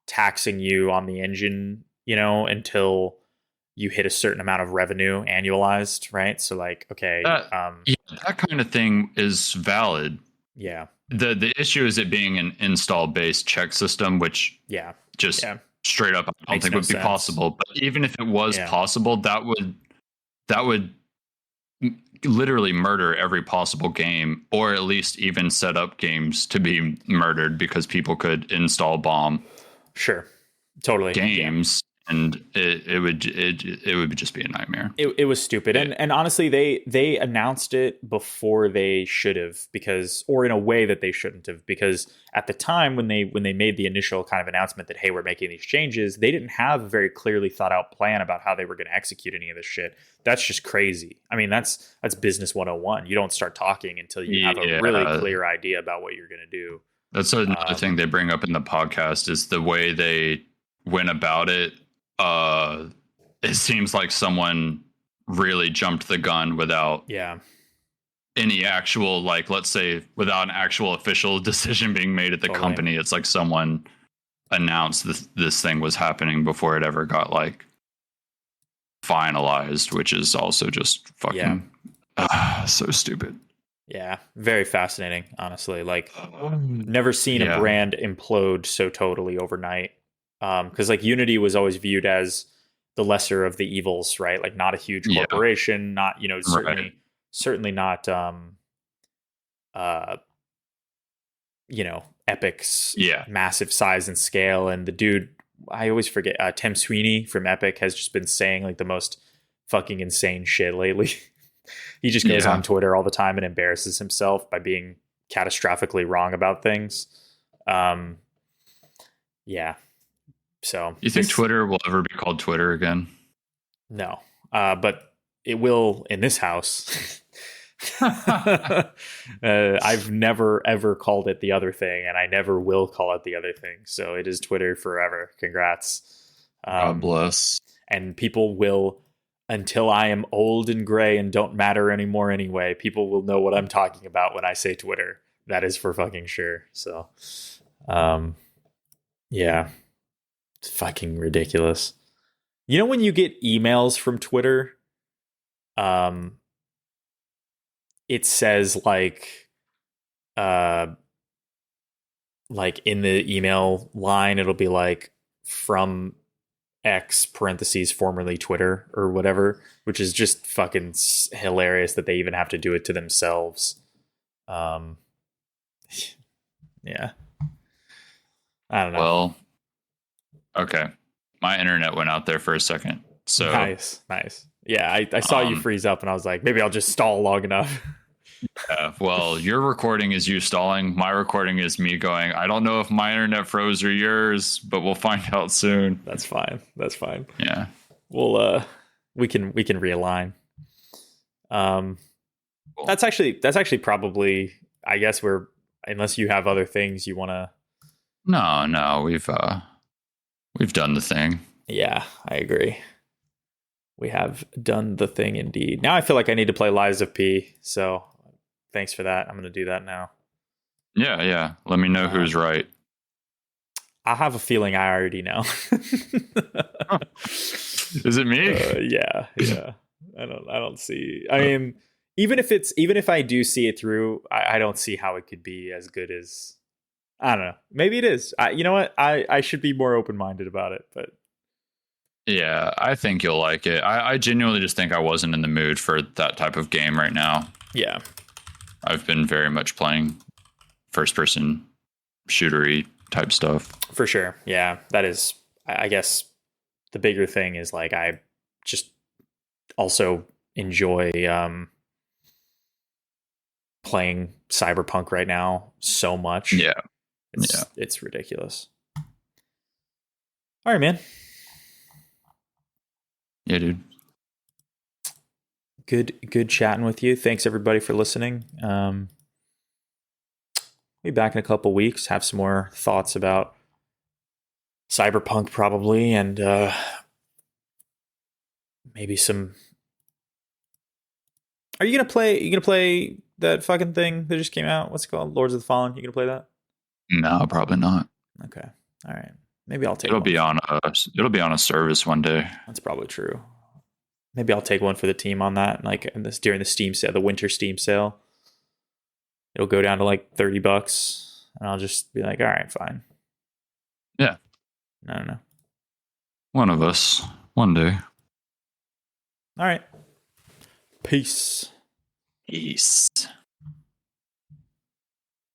taxing you on the engine, until you hit a certain amount of revenue annualized, right? So like, okay, that kind of thing is valid. Yeah. The issue is it being an install based check system, which straight up I don't think would be possible. But even if it was possible, that would literally murder every possible game, or at least even set up games to be murdered, because people could install bomb games. And it would just be a nightmare. It was stupid. And honestly, they announced it before they should have, or in a way that they shouldn't have, because at the time when they made the initial kind of announcement that, hey, we're making these changes, they didn't have a very clearly thought out plan about how they were going to execute any of this shit. That's just crazy. I mean, that's business 101. You don't start talking until you have a really clear idea about what you're going to do. That's another thing they bring up in the podcast, is the way they went about it. it seems like someone really jumped the gun without any actual, like, let's say without an actual official decision being made at the company. It's like someone announced this thing was happening before it ever got like finalized, which is also just fucking so stupid. Yeah, very fascinating, honestly. Like, never seen a brand implode so totally overnight. Because like Unity was always viewed as the lesser of the evils, right? Like, not a huge corporation, not, certainly not Epic's massive size and scale. And the dude, I always forget, Tim Sweeney from Epic has just been saying like the most fucking insane shit lately. He just goes on Twitter all the time and embarrasses himself by being catastrophically wrong about things. So you think Twitter will ever be called Twitter again? No, but it will in this house. I've never ever called it the other thing, and I never will call it the other thing. So it is Twitter forever. Congrats. God bless. And people will, until I am old and gray and don't matter anymore anyway, people will know what I'm talking about when I say Twitter. That is for fucking sure. So, it's fucking ridiculous. You know when you get emails from Twitter, it says like in the email line, it'll be like from X parentheses formerly Twitter or whatever, which is just fucking hilarious that they even have to do it to themselves. Yeah. I don't know. Well, okay. My internet went out there for a second. So nice. Yeah, I saw you freeze up and I was like, maybe I'll just stall long enough. Yeah, well, your recording is you stalling. My recording is me going, I don't know if my internet froze or yours, but we'll find out soon. That's fine. Yeah. We'll we can realign. Cool. That's actually probably, I guess unless you have other things you want to. No, we've done the thing. Yeah, I agree. We have done the thing indeed. Now I feel like I need to play Lies of P, so thanks for that. I'm going to do that now. Yeah. Let me know who's right. I have a feeling I already know. Is it me? Yeah. I don't see. I mean, even if I do see it through, I don't see how it could be as good as. I don't know. Maybe it is. You know what? I should be more open-minded about it, but. Yeah, I think you'll like it. I genuinely just think I wasn't in the mood for that type of game right now. Yeah. I've been very much playing first-person shootery type stuff. For sure. Yeah, that is, I guess, the bigger thing is like I just also enjoy playing Cyberpunk right now so much. Yeah. It's ridiculous. All right, man. Yeah, dude. Good chatting with you. Thanks everybody for listening. Be back in a couple weeks. Have some more thoughts about Cyberpunk probably, and maybe some. Are you gonna play that fucking thing that just came out? What's it called? Lords of the Fallen. You gonna play that? No, probably not. Okay. All right. Maybe I'll take. It'll be on a service one day. That's probably true. Maybe I'll take one for the team on that. Like during the Steam sale, the winter Steam sale, it'll go down to like $30, and I'll just be like, all right, fine. Yeah. I don't know. One of us, one day. All right. Peace. Peace.